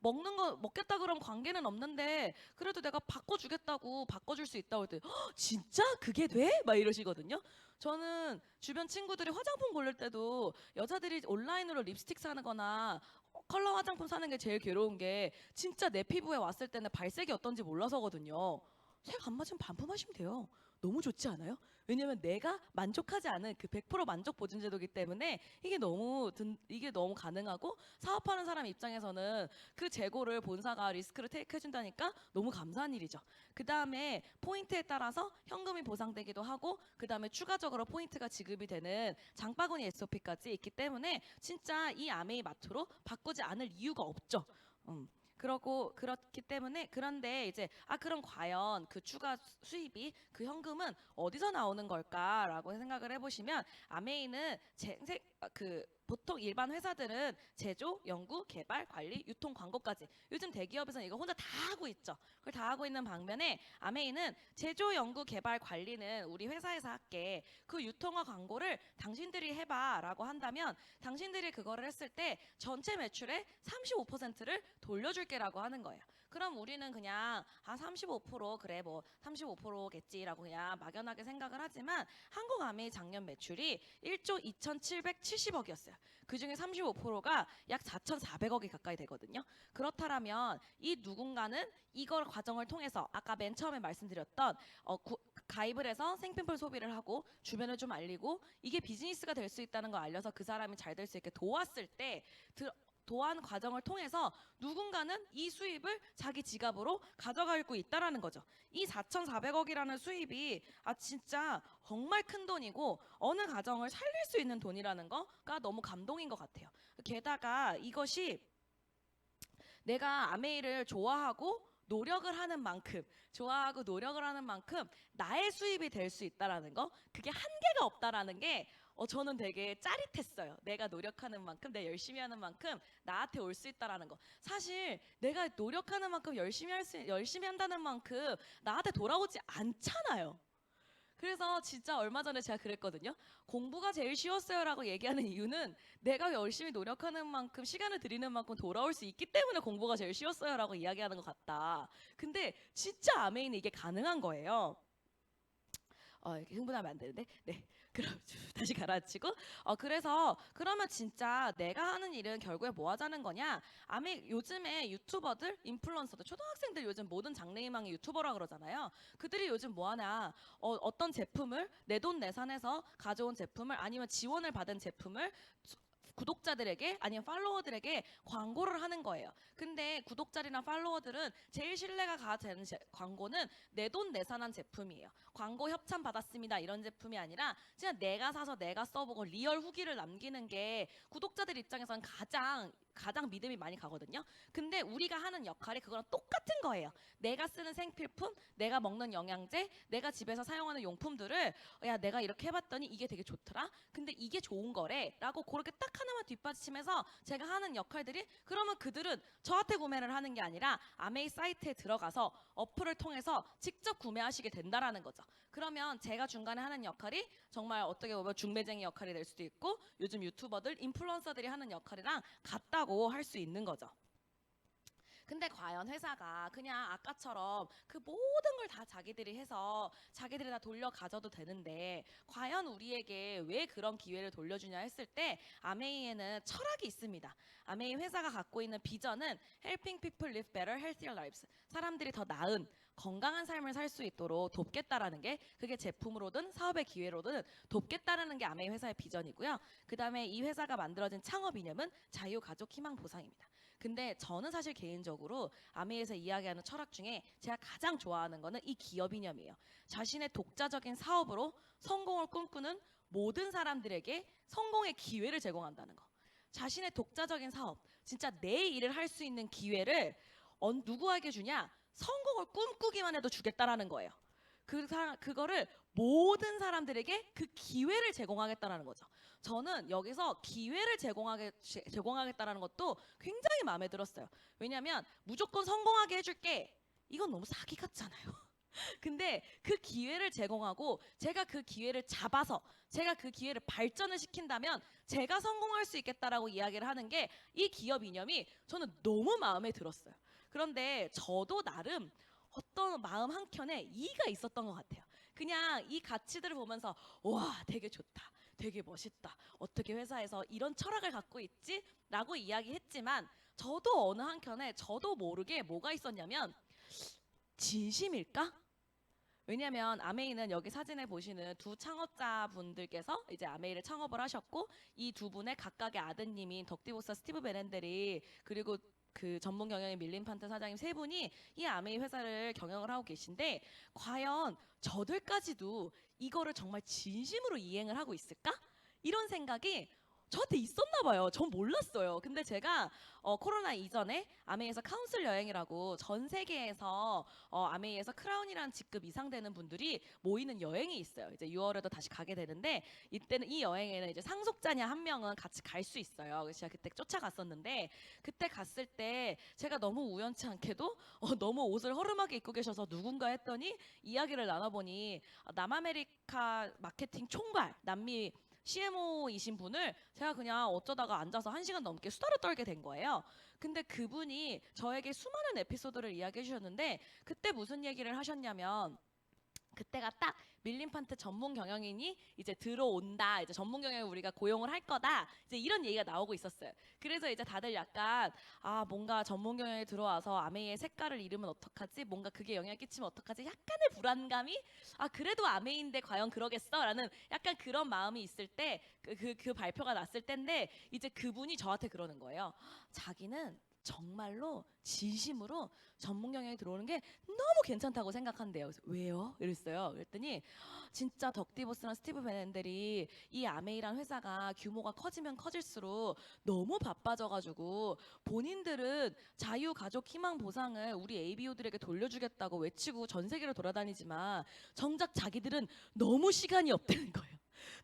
먹는 거 먹겠다 그럼 관계는 없는데 그래도 내가 바꿔주겠다고 바꿔줄 수 있다고 했더니 진짜 그게 돼? 막 이러시거든요. 저는 주변 친구들이 화장품 고를 때도 여자들이 온라인으로 립스틱 사는 거나 컬러 화장품 사는 게 제일 괴로운 게 진짜 내 피부에 왔을 때는 발색이 어떤지 몰라서거든요. 색 안 맞으면 반품하시면 돼요. 너무 좋지 않아요? 왜냐면 내가 만족하지 않은 그 100% 만족 보증 제도이기 때문에 이게 너무 가능하고 사업하는 사람 입장에서는 그 재고를 본사가 리스크를 테이크 해준다니까 너무 감사한 일이죠. 그 다음에 포인트에 따라서 현금이 보상되기도 하고 그 다음에 추가적으로 포인트가 지급이 되는 장바구니 SOP까지 있기 때문에 진짜 이 아메이 마트로 바꾸지 않을 이유가 없죠. 그렇기 때문에 그런데 이제 그럼 과연 그 추가 수입이 그 현금은 어디서 나오는 걸까라고 생각을 해보시면 아메이는 보통 일반 회사들은 제조, 연구, 개발, 관리, 유통, 광고까지 요즘 대기업에서는 이거 혼자 다 하고 있죠. 그걸 다 하고 있는 반면에 아메이는 제조, 연구, 개발, 관리는 우리 회사에서 할게. 그 유통과 광고를 당신들이 해봐라고 한다면 당신들이 그거를 했을 때 전체 매출의 35%를 돌려줄게라고 하는 거예요. 그럼 우리는 그냥 35% 그래 뭐 35%겠지라고 그냥 막연하게 생각을 하지만 한국 아메이 작년 매출이 1조 2,770억이었어요. 그중에 35%가 약 4,400억이 가까이 되거든요. 그렇다면 이 누군가는 이걸 과정을 통해서 아까 맨 처음에 말씀드렸던 가입을 해서 생필품 소비를 하고 주변에 좀 알리고 이게 비즈니스가 될 수 있다는 걸 알려서 그 사람이 잘 될 수 있게 도왔을 때 도안 과정을 통해서 누군가는 이 수입을 자기 지갑으로 가져가고 있다라는 거죠. 이 4,400억이라는 수입이 진짜 정말 큰 돈이고 어느 가정을 살릴 수 있는 돈이라는 거가 너무 감동인 것 같아요. 게다가 이것이 내가 아메이를 좋아하고 노력을 하는 만큼 나의 수입이 될 수 있다라는 거, 그게 한계가 없다라는 게 저는 되게 짜릿했어요. 내가 노력하는 만큼, 내가 열심히 하는 만큼 나한테 올 수 있다라는 거. 사실 내가 노력하는 만큼 열심히 한다는 만큼 나한테 돌아오지 않잖아요. 그래서 진짜 얼마 전에 제가 그랬거든요. 공부가 제일 쉬웠어요라고 얘기하는 이유는 내가 열심히 노력하는 만큼 시간을 들이는 만큼 돌아올 수 있기 때문에 공부가 제일 쉬웠어요라고 이야기하는 것 같다. 근데 진짜 아메이는 이게 가능한 거예요. 이렇게 흥분하면 안 되는데. 네. 그럼 다시 가라앉히고. 그래서 그러면 진짜 내가 하는 일은 결국에 뭐 하자는 거냐? 요즘에 유튜버들, 인플루언서들, 초등학생들 요즘 모든 장래희망의 유튜버라 그러잖아요. 그들이 요즘 뭐 하나? 어떤 제품을 내 돈 내산해서 가져온 제품을 아니면 지원을 받은 제품을 구독자들에게 아니면 팔로워들에게 광고를 하는 거예요. 근데 구독자들이나 팔로워들은 제일 신뢰가 가되는 광고는 내 돈 내산한 제품이에요. 광고 협찬 받았습니다 이런 제품이 아니라 그냥 내가 사서 내가 써보고 리얼 후기를 남기는 게 구독자들 입장에서는 가장 믿음이 많이 가거든요. 근데 우리가 하는 역할이 그거랑 똑같은 거예요. 내가 쓰는 생필품, 내가 먹는 영양제, 내가 집에서 사용하는 용품들을 야 내가 이렇게 해봤더니 이게 되게 좋더라. 근데 이게 좋은 거래라고 그렇게 딱 하나만 뒷받침해서 제가 하는 역할들이 그러면 그들은 저한테 구매를 하는 게 아니라 아메이 사이트에 들어가서 어플을 통해서 직접 구매하시게 된다라는 거죠. 그러면 제가 중간에 하는 역할이 정말 어떻게 보면 중매쟁이 역할이 될 수도 있고 요즘 유튜버들, 인플루언서들이 하는 역할이랑 같다고 할 수 있는 거죠. 근데 과연 회사가 그냥 아까처럼 그 모든 걸 다 자기들이 해서 자기들이 다 돌려 가져도 되는데 과연 우리에게 왜 그런 기회를 돌려주냐 했을 때 아메이에는 철학이 있습니다. 아메이 회사가 갖고 있는 비전은 Helping people live better, healthier lives. 사람들이 더 나은 건강한 삶을 살 수 있도록 돕겠다라는 게 그게 제품으로든 사업의 기회로든 돕겠다라는 게 아메이 회사의 비전이고요. 그 다음에 이 회사가 만들어진 창업 이념은 자유가족 희망 보상입니다. 근데 저는 사실 개인적으로 아메이에서 이야기하는 철학 중에 제가 가장 좋아하는 거는 이 기업 이념이에요. 자신의 독자적인 사업으로 성공을 꿈꾸는 모든 사람들에게 성공의 기회를 제공한다는 거. 자신의 독자적인 사업, 진짜 내 일을 할 수 있는 기회를 누구에게 주냐? 성공을 꿈꾸기만 해도 주겠다라는 거예요. 그거를 모든 사람들에게 그 기회를 제공하겠다라는 거죠. 저는 여기서 기회를 제공하겠다라는 것도 굉장히 마음에 들었어요. 왜냐하면 무조건 성공하게 해줄게. 이건 너무 사기 같잖아요. 근데 그 기회를 제공하고 제가 그 기회를 잡아서 제가 그 기회를 발전을 시킨다면 제가 성공할 수 있겠다라고 이야기를 하는 게 이 기업 이념이 저는 너무 마음에 들었어요. 그런데 저도 나름 어떤 마음 한켠에 이의가 있었던 것 같아요. 그냥 이 가치들을 보면서 와 되게 좋다. 되게 멋있다. 어떻게 회사에서 이런 철학을 갖고 있지? 라고 이야기했지만 저도 어느 한켠에 저도 모르게 뭐가 있었냐면 진심일까? 왜냐면 아메이는 여기 사진에 보시는 두 창업자분들께서 이제 아메이를 창업을 하셨고 이 두 분의 각각의 아드님인 덕디보사 스티브 베렌델이 그리고 그 전문 경영인 밀린판트 사장님 세 분이 이 아메이 회사를 경영을 하고 계신데 과연 저들까지도 이거를 정말 진심으로 이행을 하고 있을까? 이런 생각이 저한테 있었나 봐요. 전 몰랐어요. 근데 제가 코로나 이전에 아메이에서 카운슬 여행이라고 전 세계에서 아메이에서 크라운이라는 직급 이상 되는 분들이 모이는 여행이 있어요. 이제 6월에도 다시 가게 되는데 이때는 이 여행에는 이제 상속자냐 한 명은 같이 갈 수 있어요. 그래서 제가 그때 쫓아갔었는데 그때 갔을 때 제가 너무 우연치 않게도 너무 옷을 허름하게 입고 계셔서 누군가 했더니 이야기를 나눠보니 남아메리카 마케팅 총괄 남미 CMO이신 분을 제가 그냥 어쩌다가 앉아서 1시간 넘게 수다를 떨게 된 거예요. 근데 그분이 저에게 수많은 에피소드를 이야기해 주셨는데 그때 무슨 얘기를 하셨냐면 그때가 딱 밀림판트 전문 경영인이 이제 들어온다. 이제 전문 경영을 우리가 고용을 할 거다. 이제 이런 얘기가 나오고 있었어요. 그래서 이제 다들 약간 뭔가 전문 경영에 들어와서 아메이의 색깔을 잃으면 어떡하지? 뭔가 그게 영향을 끼치면 어떡하지? 약간의 불안감이 그래도 아메이인데 과연 그러겠어?라는 약간 그런 마음이 있을 때 그 발표가 났을 때인데 이제 그분이 저한테 그러는 거예요. 자기는 정말로 진심으로 전문 경영에 들어오는 게 너무 괜찮다고 생각한대요. 그래서 왜요? 이랬어요. 그랬더니 진짜 덕디보스랑 스티브 베넨델이 이 아메이란 회사가 규모가 커지면 커질수록 너무 바빠져가지고 본인들은 자유 가족 희망 보상을 우리 ABO들에게 돌려주겠다고 외치고 전 세계를 돌아다니지만 정작 자기들은 너무 시간이 없다는 거예요.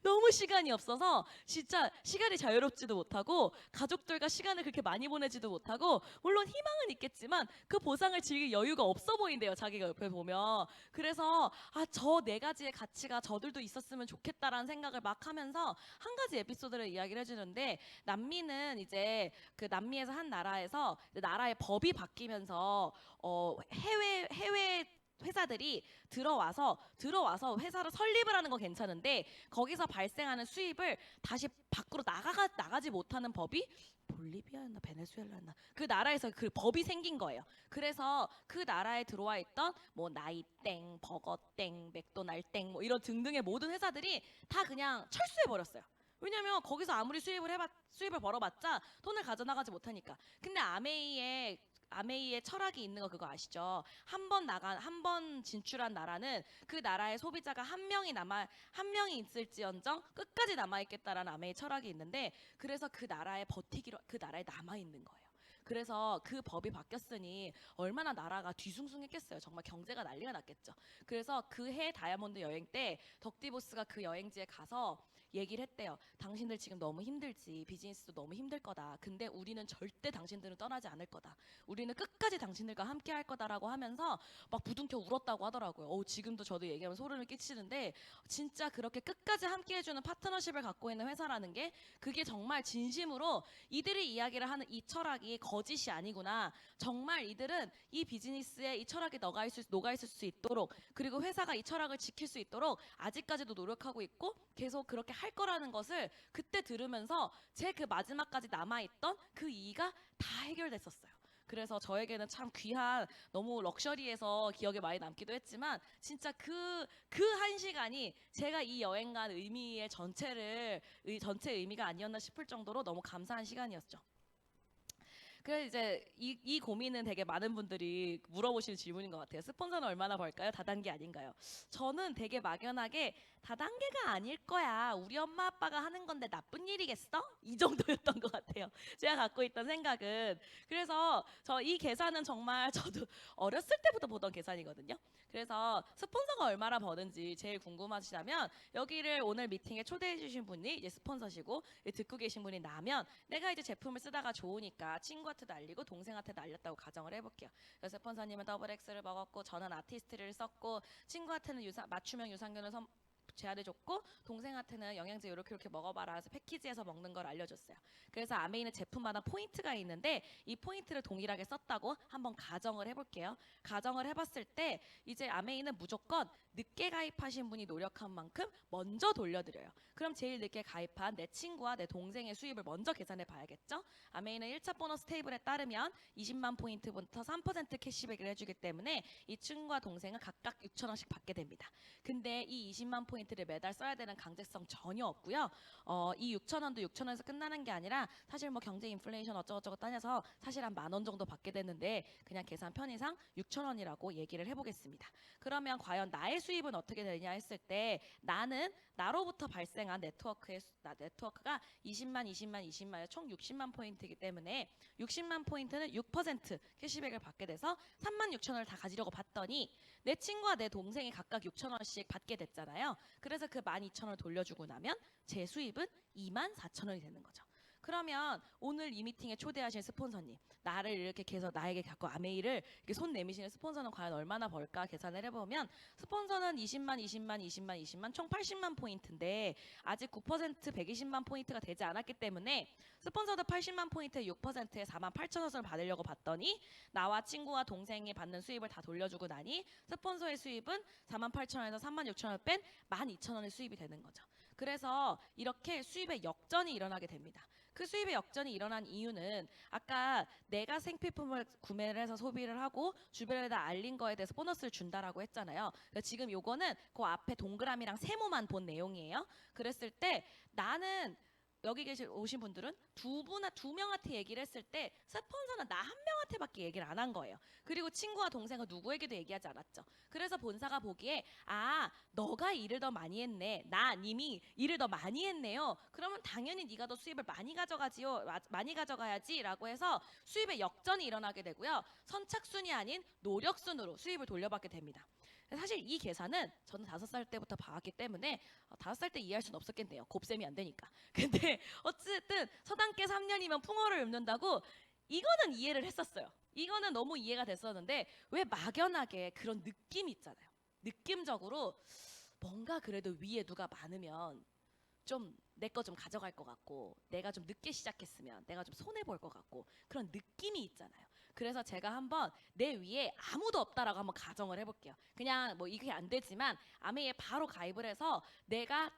너무 시간이 없어서 진짜 시간이 자유롭지도 못하고 가족들과 시간을 그렇게 많이 보내지도 못하고 물론 희망은 있겠지만 그 보상을 즐길 여유가 없어 보인대요. 자기가 옆에 보면. 그래서 저 네 가지의 가치가 저들도 있었으면 좋겠다라는 생각을 막 하면서 한 가지 에피소드를 이야기를 해주는데 남미는 이제 그 남미에서 한 나라에서 나라의 법이 바뀌면서 해외 회사들이 들어와서 회사를 설립을 하는 건 괜찮은데 거기서 발생하는 수입을 다시 밖으로 나가지 못하는 법이 볼리비아였나 베네수엘라였나 그 나라에서 그 법이 생긴 거예요. 그래서 그 나라에 들어와 있던 뭐 나이땡, 버거땡, 맥도날땡 뭐 이런 등등의 모든 회사들이 다 그냥 철수해 버렸어요. 왜냐면 거기서 아무리 수입을 벌어봤자 돈을 가져나가지 못하니까. 근데 아메이의 철학이 있는 거 그거 아시죠? 한 번 진출한 나라는 그 나라의 소비자가 한 명이 있을지언정 끝까지 남아 있겠다라는 아메이 철학이 있는데 그래서 그 나라에 버티기로 그 나라에 남아 있는 거예요. 그래서 그 법이 바뀌었으니 얼마나 나라가 뒤숭숭했겠어요. 정말 경제가 난리가 났겠죠. 그래서 그 해 다이아몬드 여행 때 덕디보스가 그 여행지에 가서 얘기를 했대요. 당신들 지금 너무 힘들지. 비즈니스도 너무 힘들 거다. 근데 우리는 절대 당신들은 떠나지 않을 거다. 우리는 끝까지 당신들과 함께 할 거다라고 하면서 막 부둥켜 울었다고 하더라고요. 지금도 저도 얘기하면 소름이 끼치는데 진짜 그렇게 끝까지 함께 해주는 파트너십을 갖고 있는 회사라는 게 그게 정말 진심으로 이들이 이야기를 하는 이 철학이 거짓이 아니구나. 정말 이들은 이 비즈니스에 이 철학이 녹아 있을 수 있도록 그리고 회사가 이 철학을 지킬 수 있도록 아직까지도 노력하고 있고 계속 그렇게 할 거라는 것을 그때 들으면서 제 그 마지막까지 남아있던 그 이의가 다 해결됐었어요. 그래서 저에게는 참 귀한 너무 럭셔리해서 기억에 많이 남기도 했지만 진짜 그 한 시간이 제가 이 여행 간 의미의 전체 의미가 아니었나 싶을 정도로 너무 감사한 시간이었죠. 그래서 이제 이 고민은 되게 많은 분들이 물어보시는 질문인 것 같아요. 스폰서는 얼마나 벌까요? 다단계 아닌가요? 저는 되게 막연하게 다단계가 아닐 거야. 우리 엄마 아빠가 하는 건데 나쁜 일이겠어? 이 정도였던 것 같아요. 제가 갖고 있던 생각은. 그래서 저 이 계산은 정말 저도 어렸을 때부터 보던 계산이거든요. 그래서 스폰서가 얼마나 버는지 제일 궁금하시다면 여기를 오늘 미팅에 초대해 주신 분이 이제 스폰서시고 듣고 계신 분이 나면 내가 이제 제품을 쓰다가 좋으니까 친구한테도 알리고 동생한테도 알렸다고 가정을 해볼게요. 그래서 스폰서님은 더블 X를 먹었고 저는 아티스트를 썼고 친구한테는 맞춤형 유산균을 제안해줬고 동생한테는 영양제 이렇게 먹어봐라 해서 패키지에서 먹는 걸 알려줬어요. 그래서 아메이는 제품마다 포인트가 있는데 이 포인트를 동일하게 썼다고 한번 가정을 해볼게요. 가정을 해봤을 때 이제 아메이는 무조건 늦게 가입하신 분이 노력한 만큼 먼저 돌려드려요. 그럼 제일 늦게 가입한 내 친구와 내 동생의 수입을 먼저 계산해 봐야겠죠. 아메이는 1차 보너스 테이블에 따르면 20만 포인트부터 3% 캐시백을 해주기 때문에 이 친구와 동생은 각각 6천 원씩 받게 됩니다. 근데 이 20만 포인트를 매달 써야 되는 강제성 전혀 없고요. 이 6천 원도 6천 원에서 끝나는 게 아니라 사실 뭐 경제 인플레이션 어쩌고저쩌고 따져서 사실 한 10,000원 정도 받게 되는데 그냥 계산 편의상 6천 원이라고 얘기를 해보겠습니다. 그러면 과연 나의 수입은 어떻게 되냐 했을 때 나로부터 발생한 네트워크가 20만 총 60만 포인트이기 때문에 60만 포인트는 6% 캐시백을 받게 돼서 3만 6천 원을 다 가지려고 봤더니 내 친구와 내 동생이 각각 6천 원씩 받게 됐잖아요. 그래서 그 12,000원을 돌려주고 나면 제 수입은 2만 4천 원이 되는 거죠. 그러면 오늘 이 미팅에 초대하신 스폰서님, 나를 이렇게 계속 나에게 갖고 아메이를 이렇게 손 내미시는 스폰서는 과연 얼마나 벌까 계산을 해보면 스폰서는 20만 총 80만 포인트인데 아직 9% 120만 포인트가 되지 않았기 때문에 스폰서도 80만 포인트의 6%에 4만 8천 원을 받으려고 봤더니 나와 친구와 동생이 받는 수입을 다 돌려주고 나니 스폰서의 수입은 4만 8천 원에서 3만 6천 원을 뺀 12,000원의 수입이 되는 거죠. 그래서 이렇게 수입의 역전이 일어나게 됩니다. 그 수입의 역전이 일어난 이유는 아까 내가 생필품을 구매를 해서 소비를 하고 주변에다 알린 거에 대해서 보너스를 준다라고 했잖아요. 지금 요거는 그 앞에 동그라미랑 세모만 본 내용이에요. 그랬을 때 나는 여기 오신 분들은 두 명한테 얘기를 했을 때 스폰서는 나 한 명한테밖에 얘기를 안 한 거예요. 그리고 친구와 동생은 누구에게도 얘기하지 않았죠. 그래서 본사가 보기에 너가 일을 더 많이 했네. 님이 일을 더 많이 했네요. 그러면 당연히 네가 더 수입을 많이 가져가야지라고 해서 수입의 역전이 일어나게 되고요. 선착순이 아닌 노력순으로 수입을 돌려받게 됩니다. 사실 이 계산은 저는 5살 때부터 봐왔기 때문에 5살 때 이해할 수는 없었겠네요. 곱셈이 안 되니까. 근데 어쨌든 서당계 3년이면 풍어를 읊는다고 이거는 이해를 했었어요. 이거는 너무 이해가 됐었는데 왜 막연하게 그런 느낌이 있잖아요. 느낌적으로 뭔가 그래도 위에 누가 많으면 좀 내 거 좀 가져갈 것 같고 내가 좀 늦게 시작했으면 내가 좀 손해 볼 것 같고 그런 느낌이 있잖아요. 그래서 제가 한번 내 위에 아무도 없다라고 한번 가정을 해볼게요. 그냥 뭐 이게 안 되지만 아메이에 바로 가입을 해서 내가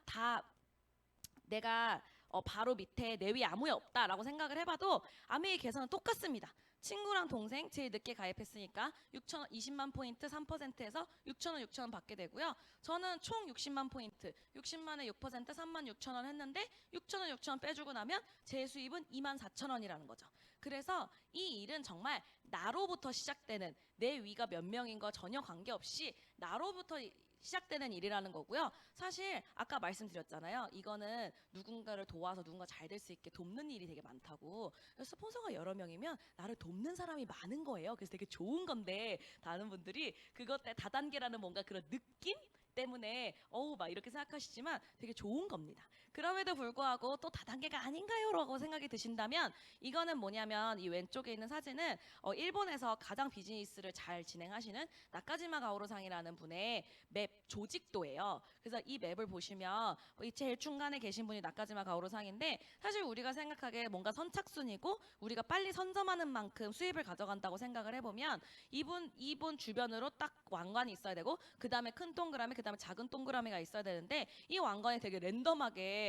바로 밑에 내 위에 아무도 없다라고 생각을 해봐도 아메이 계산은 똑같습니다. 친구랑 동생 제일 늦게 가입했으니까 6,000원 20만 포인트 3%에서 6,000원 6,000원 받게 되고요. 저는 총 60만 포인트 60만에 6% 3만 6천원 했는데 6,000원 6,000원 빼주고 나면 제 수입은 2만 4천원이라는 거죠. 그래서 이 일은 정말 나로부터 시작되는 내 위가 몇 명인 거 전혀 관계없이 나로부터 시작되는 일이라는 거고요. 사실 아까 말씀드렸잖아요. 이거는 누군가를 도와서 누군가 잘 될 수 있게 돕는 일이 되게 많다고. 그래서 스폰서가 여러 명이면 나를 돕는 사람이 많은 거예요. 그래서 되게 좋은 건데 다른 분들이 그것 때 다단계라는 뭔가 그런 느낌 때문에 어우 막 이렇게 생각하시지만 되게 좋은 겁니다. 그럼에도 불구하고 또 다단계가 아닌가요? 라고 생각이 드신다면 이거는 뭐냐면 이 왼쪽에 있는 사진은 일본에서 가장 비즈니스를 잘 진행하시는 나카지마 가오루상이라는 분의 맵 조직도예요. 그래서 이 맵을 보시면 이 제일 중간에 계신 분이 나카지마 가오루상인데 사실 우리가 생각하기에 뭔가 선착순이고 우리가 빨리 선점하는 만큼 수입을 가져간다고 생각을 해보면 이분 주변으로 딱 왕관이 있어야 되고 그 다음에 큰 동그라미 그 다음에 작은 동그라미가 있어야 되는데 이 왕관이 되게 랜덤하게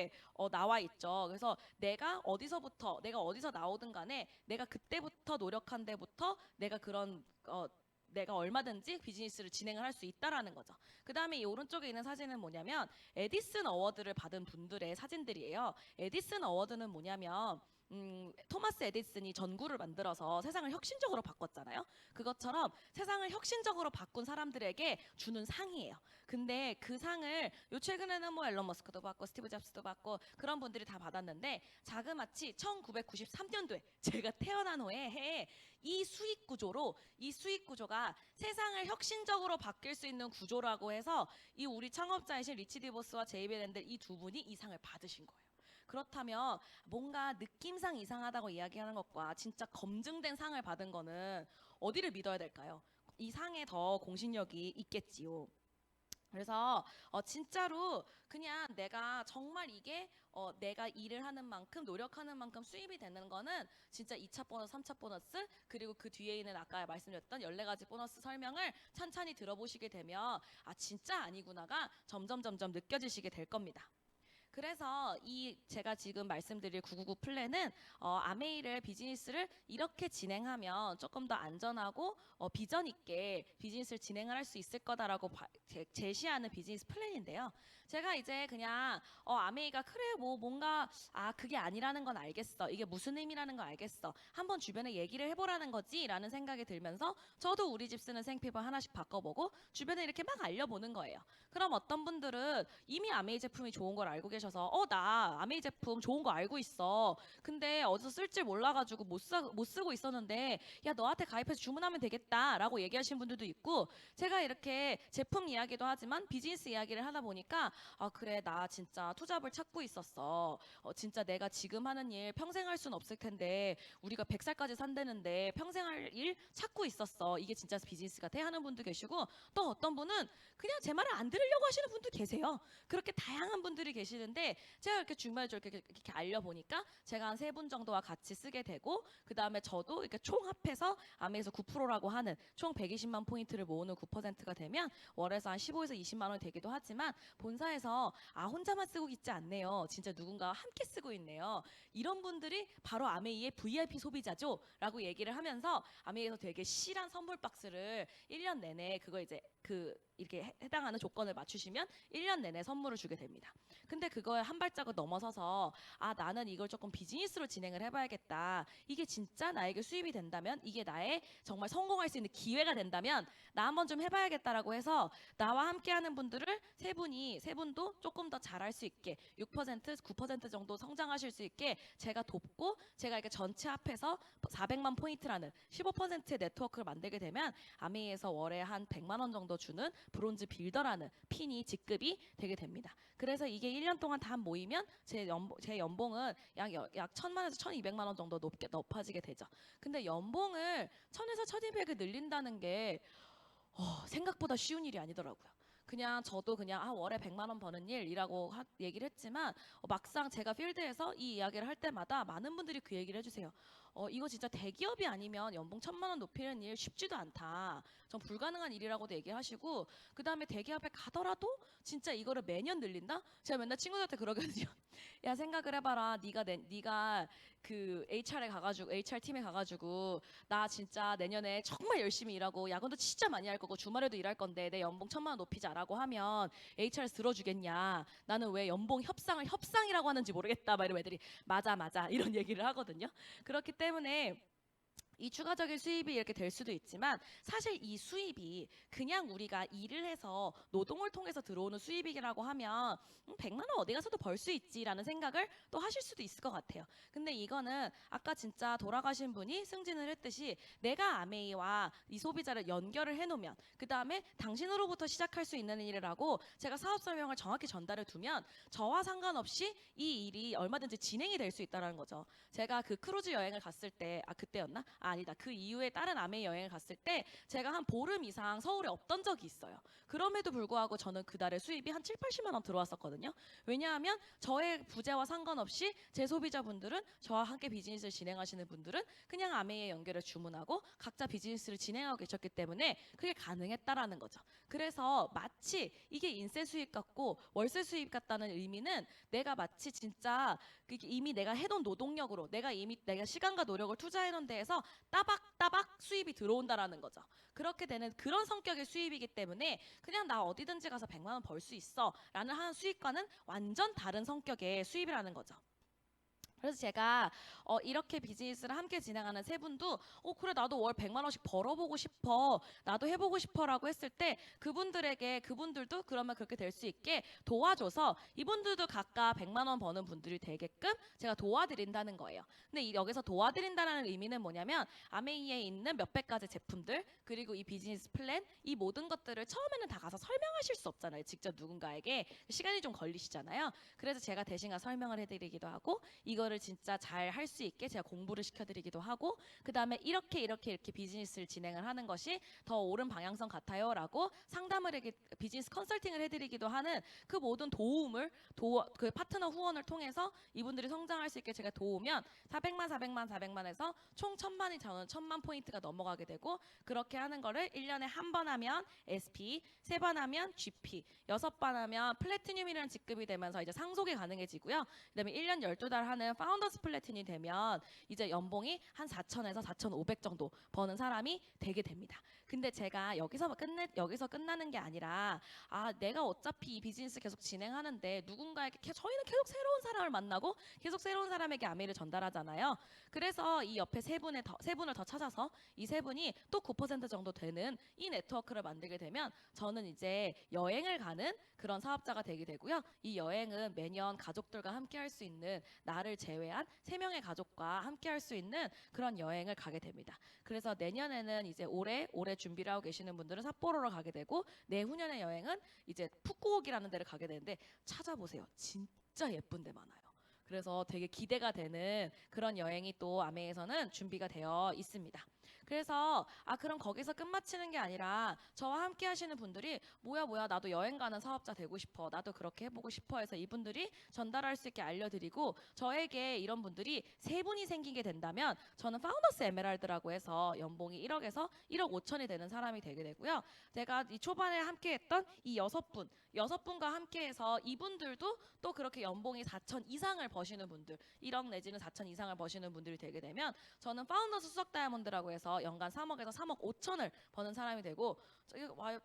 나와 있죠. 그래서 내가 어디서 나오든 간에 내가 그때부터 노력한 데부터 내가 그런 내가 얼마든지 비즈니스를 진행을 할 수 있다라는 거죠. 그 다음에 이 오른쪽에 있는 사진은 뭐냐면 에디슨 어워드를 받은 분들의 사진들이에요. 에디슨 어워드는 뭐냐면 토마스 에디슨이 전구를 만들어서 세상을 혁신적으로 바꿨잖아요. 그것처럼 세상을 혁신적으로 바꾼 사람들에게 주는 상이에요. 근데 그 상을 요 최근에는 뭐 앨런 머스크도 받고 스티브 잡스도 받고 그런 분들이 다 받았는데 자그마치 1993년도에 제가 태어난 해에 이 수익 구조가 세상을 혁신적으로 바뀔 수 있는 구조라고 해서 이 우리 창업자이신 리치 디보스와 제이비 랜들 이 두 분이 이 상을 받으신 거예요. 그렇다면 뭔가 느낌상 이상하다고 이야기하는 것과 진짜 검증된 상을 받은 거는 어디를 믿어야 될까요? 이 상에 더 공신력이 있겠지요. 그래서 진짜로 그냥 내가 정말 이게 내가 일을 하는 만큼 노력하는 만큼 수입이 되는 거는 진짜 2차 보너스, 3차 보너스 그리고 그 뒤에 있는 아까 말씀드렸던 14가지 보너스 설명을 찬찬히 들어보시게 되면 아 진짜 아니구나가 점점 느껴지시게 될 겁니다. 그래서 이 제가 지금 말씀드릴 999 플랜은 아메이를 비즈니스를 이렇게 진행하면 조금 더 안전하고 비전 있게 비즈니스를 진행을 할 수 있을 거다라고 제시하는 비즈니스 플랜인데요. 제가 이제 그냥 아메이가 그래 뭐 뭔가 그게 아니라는 건 알겠어. 이게 무슨 의미라는 거 알겠어. 한번 주변에 얘기를 해보라는 거지라는 생각이 들면서 저도 우리 집 쓰는 생필품 하나씩 바꿔보고 주변에 이렇게 막 알려보는 거예요. 그럼 어떤 분들은 이미 아메이 제품이 좋은 걸 알고 계셔서 나 아메이 제품 좋은 거 알고 있어. 근데 어디서 쓸 줄 몰라가지고 못 쓰고 있었는데 야 너한테 가입해서 주문하면 되겠다라고 얘기하시는 분들도 있고 제가 이렇게 제품 이야기도 하지만 비즈니스 이야기를 하다 보니까 그래 나 진짜 투잡을 찾고 있었어. 진짜 내가 지금 하는 일 평생 할 수는 없을 텐데 우리가 100살까지 산다는데 평생 할 일 찾고 있었어. 이게 진짜 비즈니스가 돼 하는 분도 계시고 또 어떤 분은 그냥 제 말을 안 들으려고 하시는 분도 계세요. 그렇게 다양한 분들이 계시는데 제가 이렇게 중말절게 이렇게 알려보니까 제가 한 3분 정도와 같이 쓰게 되고 그 다음에 저도 이렇게 총 합해서 아메에서 9%라고 하는 총 120만 포인트를 모으는 9%가 되면 월에서 한 15에서 20만 원이 되기도 하지만 본사에서 혼자만 쓰고 있지 않네요. 진짜 누군가와 함께 쓰고 있네요. 이런 분들이 바로 아메이의 VIP 소비자죠 라고 얘기를 하면서 아메이에서 되게 실한 선물 박스를 1년 내내 그거 이제 이렇게 해당하는 조건을 맞추시면 1년 내내 선물을 주게 됩니다. 근데 그거에 한 발짝을 넘어서서 나는 이걸 조금 비즈니스로 진행을 해봐야겠다. 이게 진짜 나에게 수입이 된다면 이게 나의 정말 성공할 수 있는 기회가 된다면 나 한번 좀 해봐야겠다라고 해서 나와 함께하는 분들을 세 분도 조금 더 잘할 수 있게 6% 9% 정도 성장하실 수 있게 제가 돕고 제가 이렇게 전체 합해서 400만 포인트라는 15%의 네트워크를 만들게 되면 아메이에서 월에 한 100만 원 정도 주는 브론즈 빌더라는 핀이 직급이 되게 됩니다. 그래서 이게 1년 동안 다 모이면 제 연봉은 약 1000만에서 1200만 원 정도 높아지게 되죠. 근데 연봉을 1000에서 1200을 늘린다는 게 생각보다 쉬운 일이 아니더라고요. 그냥 저도 그냥 월에 100만 원 버는 일이라고 얘기를 했지만 막상 제가 필드에서 이 이야기를 할 때마다 많은 분들이 그 얘기를 해주세요. 이거 진짜 대기업이 아니면 연봉 1,000만 원 높이는 일 쉽지도 않다. 전 불가능한 일이라고도 얘기하시고 그 다음에 대기업에 가더라도 진짜 이거를 매년 늘린다? 제가 맨날 친구들한테 그러거든요. 야 생각을 해봐라. 네가 그 HR에 가가지고 HR 팀에 가가지고 나 진짜 내년에 정말 열심히 일하고 야근도 진짜 많이 할 거고 주말에도 일할 건데 내 연봉 1,000만 원 높이자라고 하면 HR에서 들어주겠냐? 나는 왜 연봉 협상이라고 하는지 모르겠다. 막 이런 애들이 맞아 맞아 이런 얘기를 하거든요. 그렇기 때문에 이 추가적인 수입이 이렇게 될 수도 있지만 사실 이 수입이 그냥 우리가 일을 해서 노동을 통해서 들어오는 수입이라고 하면 100만 원 어디 가서도 벌 수 있지라는 생각을 또 하실 수도 있을 것 같아요. 근데 이거는 아까 진짜 돌아가신 분이 승진을 했듯이 내가 아메이와 이 소비자를 연결을 해놓으면 그 다음에 당신으로부터 시작할 수 있는 일이라고 제가 사업 설명을 정확히 전달해 두면 저와 상관없이 이 일이 얼마든지 진행이 될 수 있다는 거죠. 제가 그 크루즈 여행을 갔을 때 그때였나? 아니다. 그 이후에 다른 아메 여행을 갔을 때 제가 한 보름 이상 서울에 없던 적이 있어요. 그럼에도 불구하고 저는 그달에 수입이 한 7, 80만 원 들어왔었거든요. 왜냐하면 저의 부재와 상관없이 제 소비자분들은 저와 함께 비즈니스를 진행하시는 분들은 그냥 아메이에 연결해 주문하고 각자 비즈니스를 진행하고 계셨기 때문에 그게 가능했다라는 거죠. 그래서 마치 이게 인세 수입 같고 월세 수입 같다는 의미는 내가 마치 진짜 이미 내가 해놓은 노동력으로 내가 시간과 노력을 투자해놓은 데에서 따박따박 수입이 들어온다라는 거죠. 그렇게 되는 그런 성격의 수입이기 때문에 그냥 나 어디든지 가서 100만 원 벌 수 있어 라는 하는 수입과는 완전 다른 성격의 수입이라는 거죠. 그래서 제가 이렇게 비즈니스를 함께 진행하는 세 분도 그래 나도 월 100만 원씩 벌어보고 싶어 나도 해보고 싶어라고 했을 때 그분들도 그러면 그렇게 될 수 있게 도와줘서 이분들도 각각 100만 원 버는 분들이 되게끔 제가 도와드린다는 거예요. 근데 여기서 도와드린다는 의미는 뭐냐면 아메이에 있는 몇백 가지 제품들 그리고 이 비즈니스 플랜 이 모든 것들을 처음에는 다 가서 설명하실 수 없잖아요. 직접 누군가에게 시간이 좀 걸리시잖아요. 그래서 제가 대신 가서 설명을 해드리기도 하고 이거를 진짜 잘 할 수 있게 제가 공부를 시켜드리기도 하고 그 다음에 이렇게 비즈니스를 진행을 하는 것이 더 옳은 방향성 같아요라고 비즈니스 컨설팅을 해드리기도 하는 그 모든 그 파트너 후원을 통해서 이분들이 성장할 수 있게 제가 도우면 400만에서 총 1,000만이 저는 1,000만 포인트가 넘어가게 되고 그렇게 하는 거를 1년에 한 번 하면 SP, 3번 하면 GP, 6번 하면 플래티늄이라는 직급이 되면서 이제 상속이 가능해지고요. 그다음에 1년 12달 하는 파운더스 플래티늄이 되면 이제 연봉이 한 4,000에서 4,500 정도 버는 사람이 되게 됩니다. 근데 제가 여기서 끝나는 게 아니라 내가 어차피 이 비즈니스 계속 진행하는데 누군가에게 저희는 계속 새로운 사람을 만나고 계속 새로운 사람에게 아메이를 전달하잖아요. 그래서 이 옆에 세 분을 더 찾아서 이 세 분이 또 9% 정도 되는 이 네트워크를 만들게 되면 저는 이제 여행을 가는 그런 사업자가 되게 되고요. 이 여행은 매년 가족들과 함께 할 수 있는 나를 제외한 3명의 가족과 함께 할 수 있는 그런 여행을 가게 됩니다. 그래서 내년에는 이제 올해 준비를 하고 계시는 분들은 삿포로로 가게 되고 내후년의 여행은 이제 푸꾸옥이라는 데를 가게 되는데 찾아보세요. 진짜 예쁜 데 많아요. 그래서 되게 기대가 되는 그런 여행이 또 아메에서는 준비가 되어 있습니다. 그래서 그럼 거기서 끝마치는 게 아니라 저와 함께 하시는 분들이 뭐야 나도 여행 가는 사업자 되고 싶어 나도 그렇게 해보고 싶어 해서 이분들이 전달할 수 있게 알려드리고 저에게 이런 분들이 세 분이 생기게 된다면 저는 파운더스 에메랄드라고 해서 연봉이 1억에서 1억 5천이 되는 사람이 되게 되고요. 제가 이 초반에 함께 했던 이 6분과 함께 해서 이분들도 또 그렇게 연봉이 4천 이상을 버시는 분들 1억 내지는 4천 이상을 버시는 분들이 되게 되면 저는 파운더스 수석 다이아몬드라고 해서 연간 3억에서 3억 5천을 버는 사람이 되고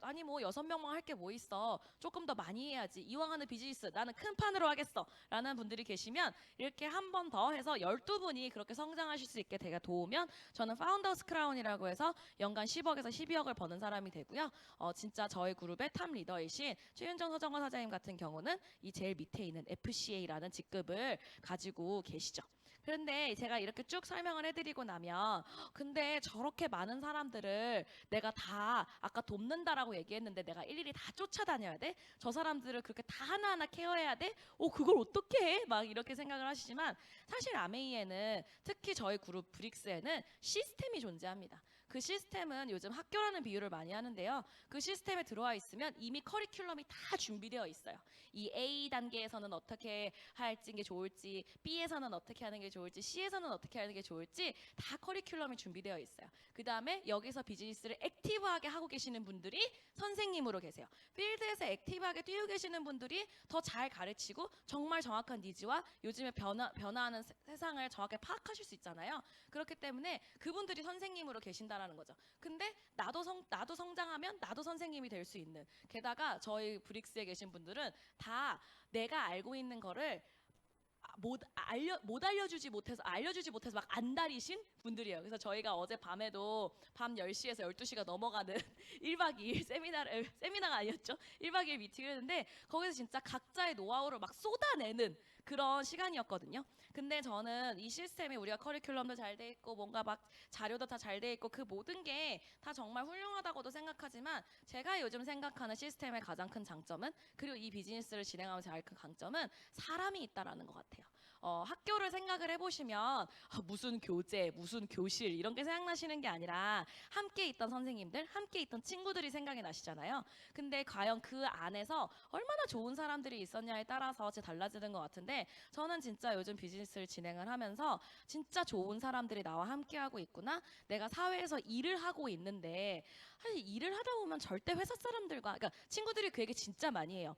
아니 뭐 6명만 할 게 뭐 있어 조금 더 많이 해야지 이왕 하는 비즈니스 나는 큰 판으로 하겠어 라는 분들이 계시면 이렇게 한 번 더 해서 12분이 그렇게 성장하실 수 있게 제가 도우면 저는 파운더스 크라운이라고 해서 연간 10억에서 12억을 버는 사람이 되고요. 진짜 저희 그룹의 탑 리더이신 최윤정 서정원 사장님 같은 경우는 이 제일 밑에 있는 FCA라는 직급을 가지고 계시죠. 그런데 제가 이렇게 쭉 설명을 해드리고 나면 근데 저렇게 많은 사람들을 내가 다 아까 돕는다라고 얘기했는데 내가 일일이 다 쫓아다녀야 돼? 저 사람들을 그렇게 다 하나하나 케어해야 돼? 그걸 어떻게 해? 막 이렇게 생각을 하시지만 사실 아메이에는 특히 저희 그룹 브릭스에는 시스템이 존재합니다. 그 시스템은 요즘 학교라는 비유를 많이 하는데요. 그 시스템에 들어와 있으면 이미 커리큘럼이 다 준비되어 있어요. 이 A 단계에서는 어떻게 할지 게 좋을지, B에서는 어떻게 하는 게 좋을지, C에서는 어떻게 하는 게 좋을지 다 커리큘럼이 준비되어 있어요. 그 다음에 여기서 비즈니스를 액티브하게 하고 계시는 분들이 선생님으로 계세요. 필드에서 액티브하게 뛰고 계시는 분들이 더 잘 가르치고 정말 정확한 니즈와 요즘에 변화하는 세상을 정확하게 파악하실 수 있잖아요. 그렇기 때문에 그분들이 선생님으로 계신다라는 거죠. 근데 나도 성장하면 나도 선생님이 될 수 있는. 게다가 저희 브릭스에 계신 분들은 다 내가 알고 있는 거를 못 알려주지 못해서 막 안달이신 분들이에요. 그래서 저희가 어제 밤에도 밤 10시에서 12시가 넘어가는 1박 2일 세미나가 아니었죠. 1박 2일 미팅을 했는데 거기서 진짜 각자의 노하우를 막 쏟아내는 그런 시간이었거든요. 근데 저는 이 시스템이 우리가 커리큘럼도 잘 돼 있고 뭔가 막 자료도 다 잘 돼 있고 그 모든 게 다 정말 훌륭하다고도 생각하지만 제가 요즘 생각하는 시스템의 가장 큰 장점은 그리고 이 비즈니스를 진행하면서 제일 큰 강점은 사람이 있다라는 것 같아요. 학교를 생각을 해보시면 무슨 교재, 무슨 교실 이런 게 생각나시는 게 아니라 함께 있던 선생님들, 함께 있던 친구들이 생각이 나시잖아요. 근데 과연 그 안에서 얼마나 좋은 사람들이 있었냐에 따라서 달라지는 것 같은데 저는 진짜 요즘 비즈니스를 진행을 하면서 진짜 좋은 사람들이 나와 함께하고 있구나. 내가 사회에서 일을 하고 있는데 사실 일을 하다 보면 절대 회사 사람들과 그러니까 친구들이 그 얘기 진짜 많이 해요.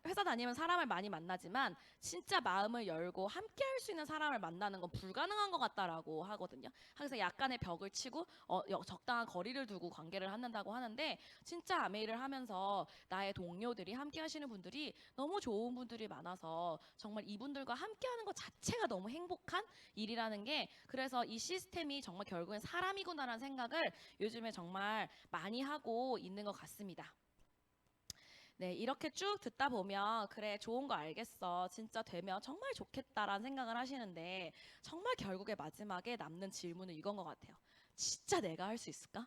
회사 다니면 사람을 많이 만나지만 진짜 마음을 열고 함께 할 수 있는 사람을 만나는 건 불가능한 것 같다라고 하거든요. 그래서 약간의 벽을 치고 적당한 거리를 두고 관계를 갖는다고 하는데 진짜 아메이를 하면서 나의 동료들이 함께 하시는 분들이 너무 좋은 분들이 많아서 정말 이분들과 함께 하는 것 자체가 너무 행복한 일이라는 게 그래서 이 시스템이 정말 결국엔 사람이구나라는 생각을 요즘에 정말 많이 하고 있는 것 같습니다. 네, 이렇게 쭉 듣다 보면 그래 좋은 거 알겠어. 진짜 되면 정말 좋겠다라는 생각을 하시는데 정말 결국에 마지막에 남는 질문은 이건 것 같아요. 진짜 내가 할 수 있을까?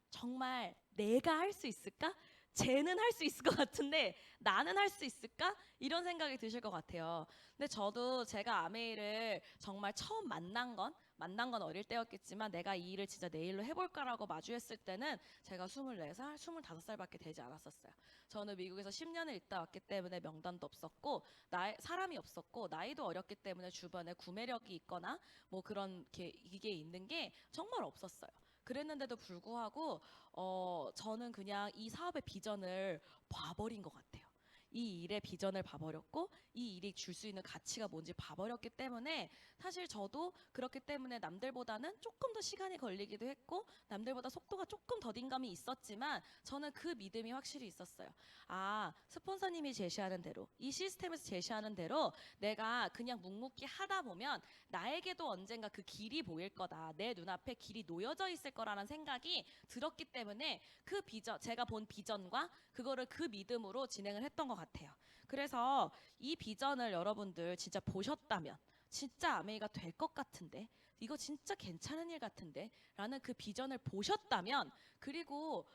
정말 내가 할 수 있을까? 쟤는 할 수 있을 것 같은데 나는 할 수 있을까? 이런 생각이 드실 것 같아요. 근데 저도 제가 아메이를 정말 처음 만난 건 어릴 때였겠지만 내가 이 일을 진짜 내 일로 해볼까라고 마주했을 때는 제가 24살, 25살밖에 되지 않았었어요. 저는 미국에서 10년을 있다 왔기 때문에 명단도 없었고 사람이 없었고 나이도 어렸기 때문에 주변에 구매력이 있거나 뭐 그런 이게 있는 게 정말 없었어요. 그랬는데도 불구하고 저는 그냥 이 사업의 비전을 봐버린 것 같아요. 이 일의 비전을 봐버렸고 이 일이 줄 수 있는 가치가 뭔지 봐버렸기 때문에 사실 저도 그렇기 때문에 남들보다는 조금 더 시간이 걸리기도 했고 남들보다 속도가 조금 더딘감이 있었지만 저는 그 믿음이 확실히 있었어요. 아, 스폰서님이 제시하는 대로 이 시스템에서 제시하는 대로 내가 그냥 묵묵히 하다 보면 나에게도 언젠가 그 길이 보일 거다. 내 눈앞에 길이 놓여져 있을 거라는 생각이 들었기 때문에 그 비전, 제가 본 비전과 그거를 그 믿음으로 진행을 했던 것 같아요. 그래서 이 비전을 여러분들 진짜 보셨다면 진짜 아메이가 될 것 같은데 이거 진짜 괜찮은 일 같은데 라는 그 비전을 보셨다면 그리고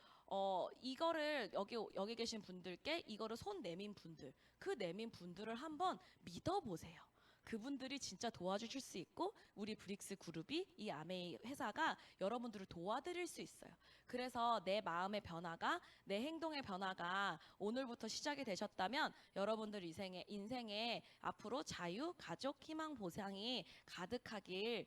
이거를 여기 계신 분들께 이거를 손 내민 분들 그 내민 분들을 한번 믿어보세요. 그분들이 진짜 도와주실 수 있고 우리 브릭스 그룹이 이 아메이 회사가 여러분들을 도와드릴 수 있어요. 그래서 내 마음의 변화가 내 행동의 변화가 오늘부터 시작이 되셨다면 여러분들 인생에 앞으로 자유, 가족, 희망, 보상이 가득하게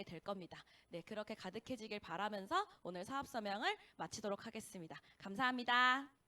될 겁니다. 네, 그렇게 가득해지길 바라면서 오늘 사업 설명을 마치도록 하겠습니다. 감사합니다.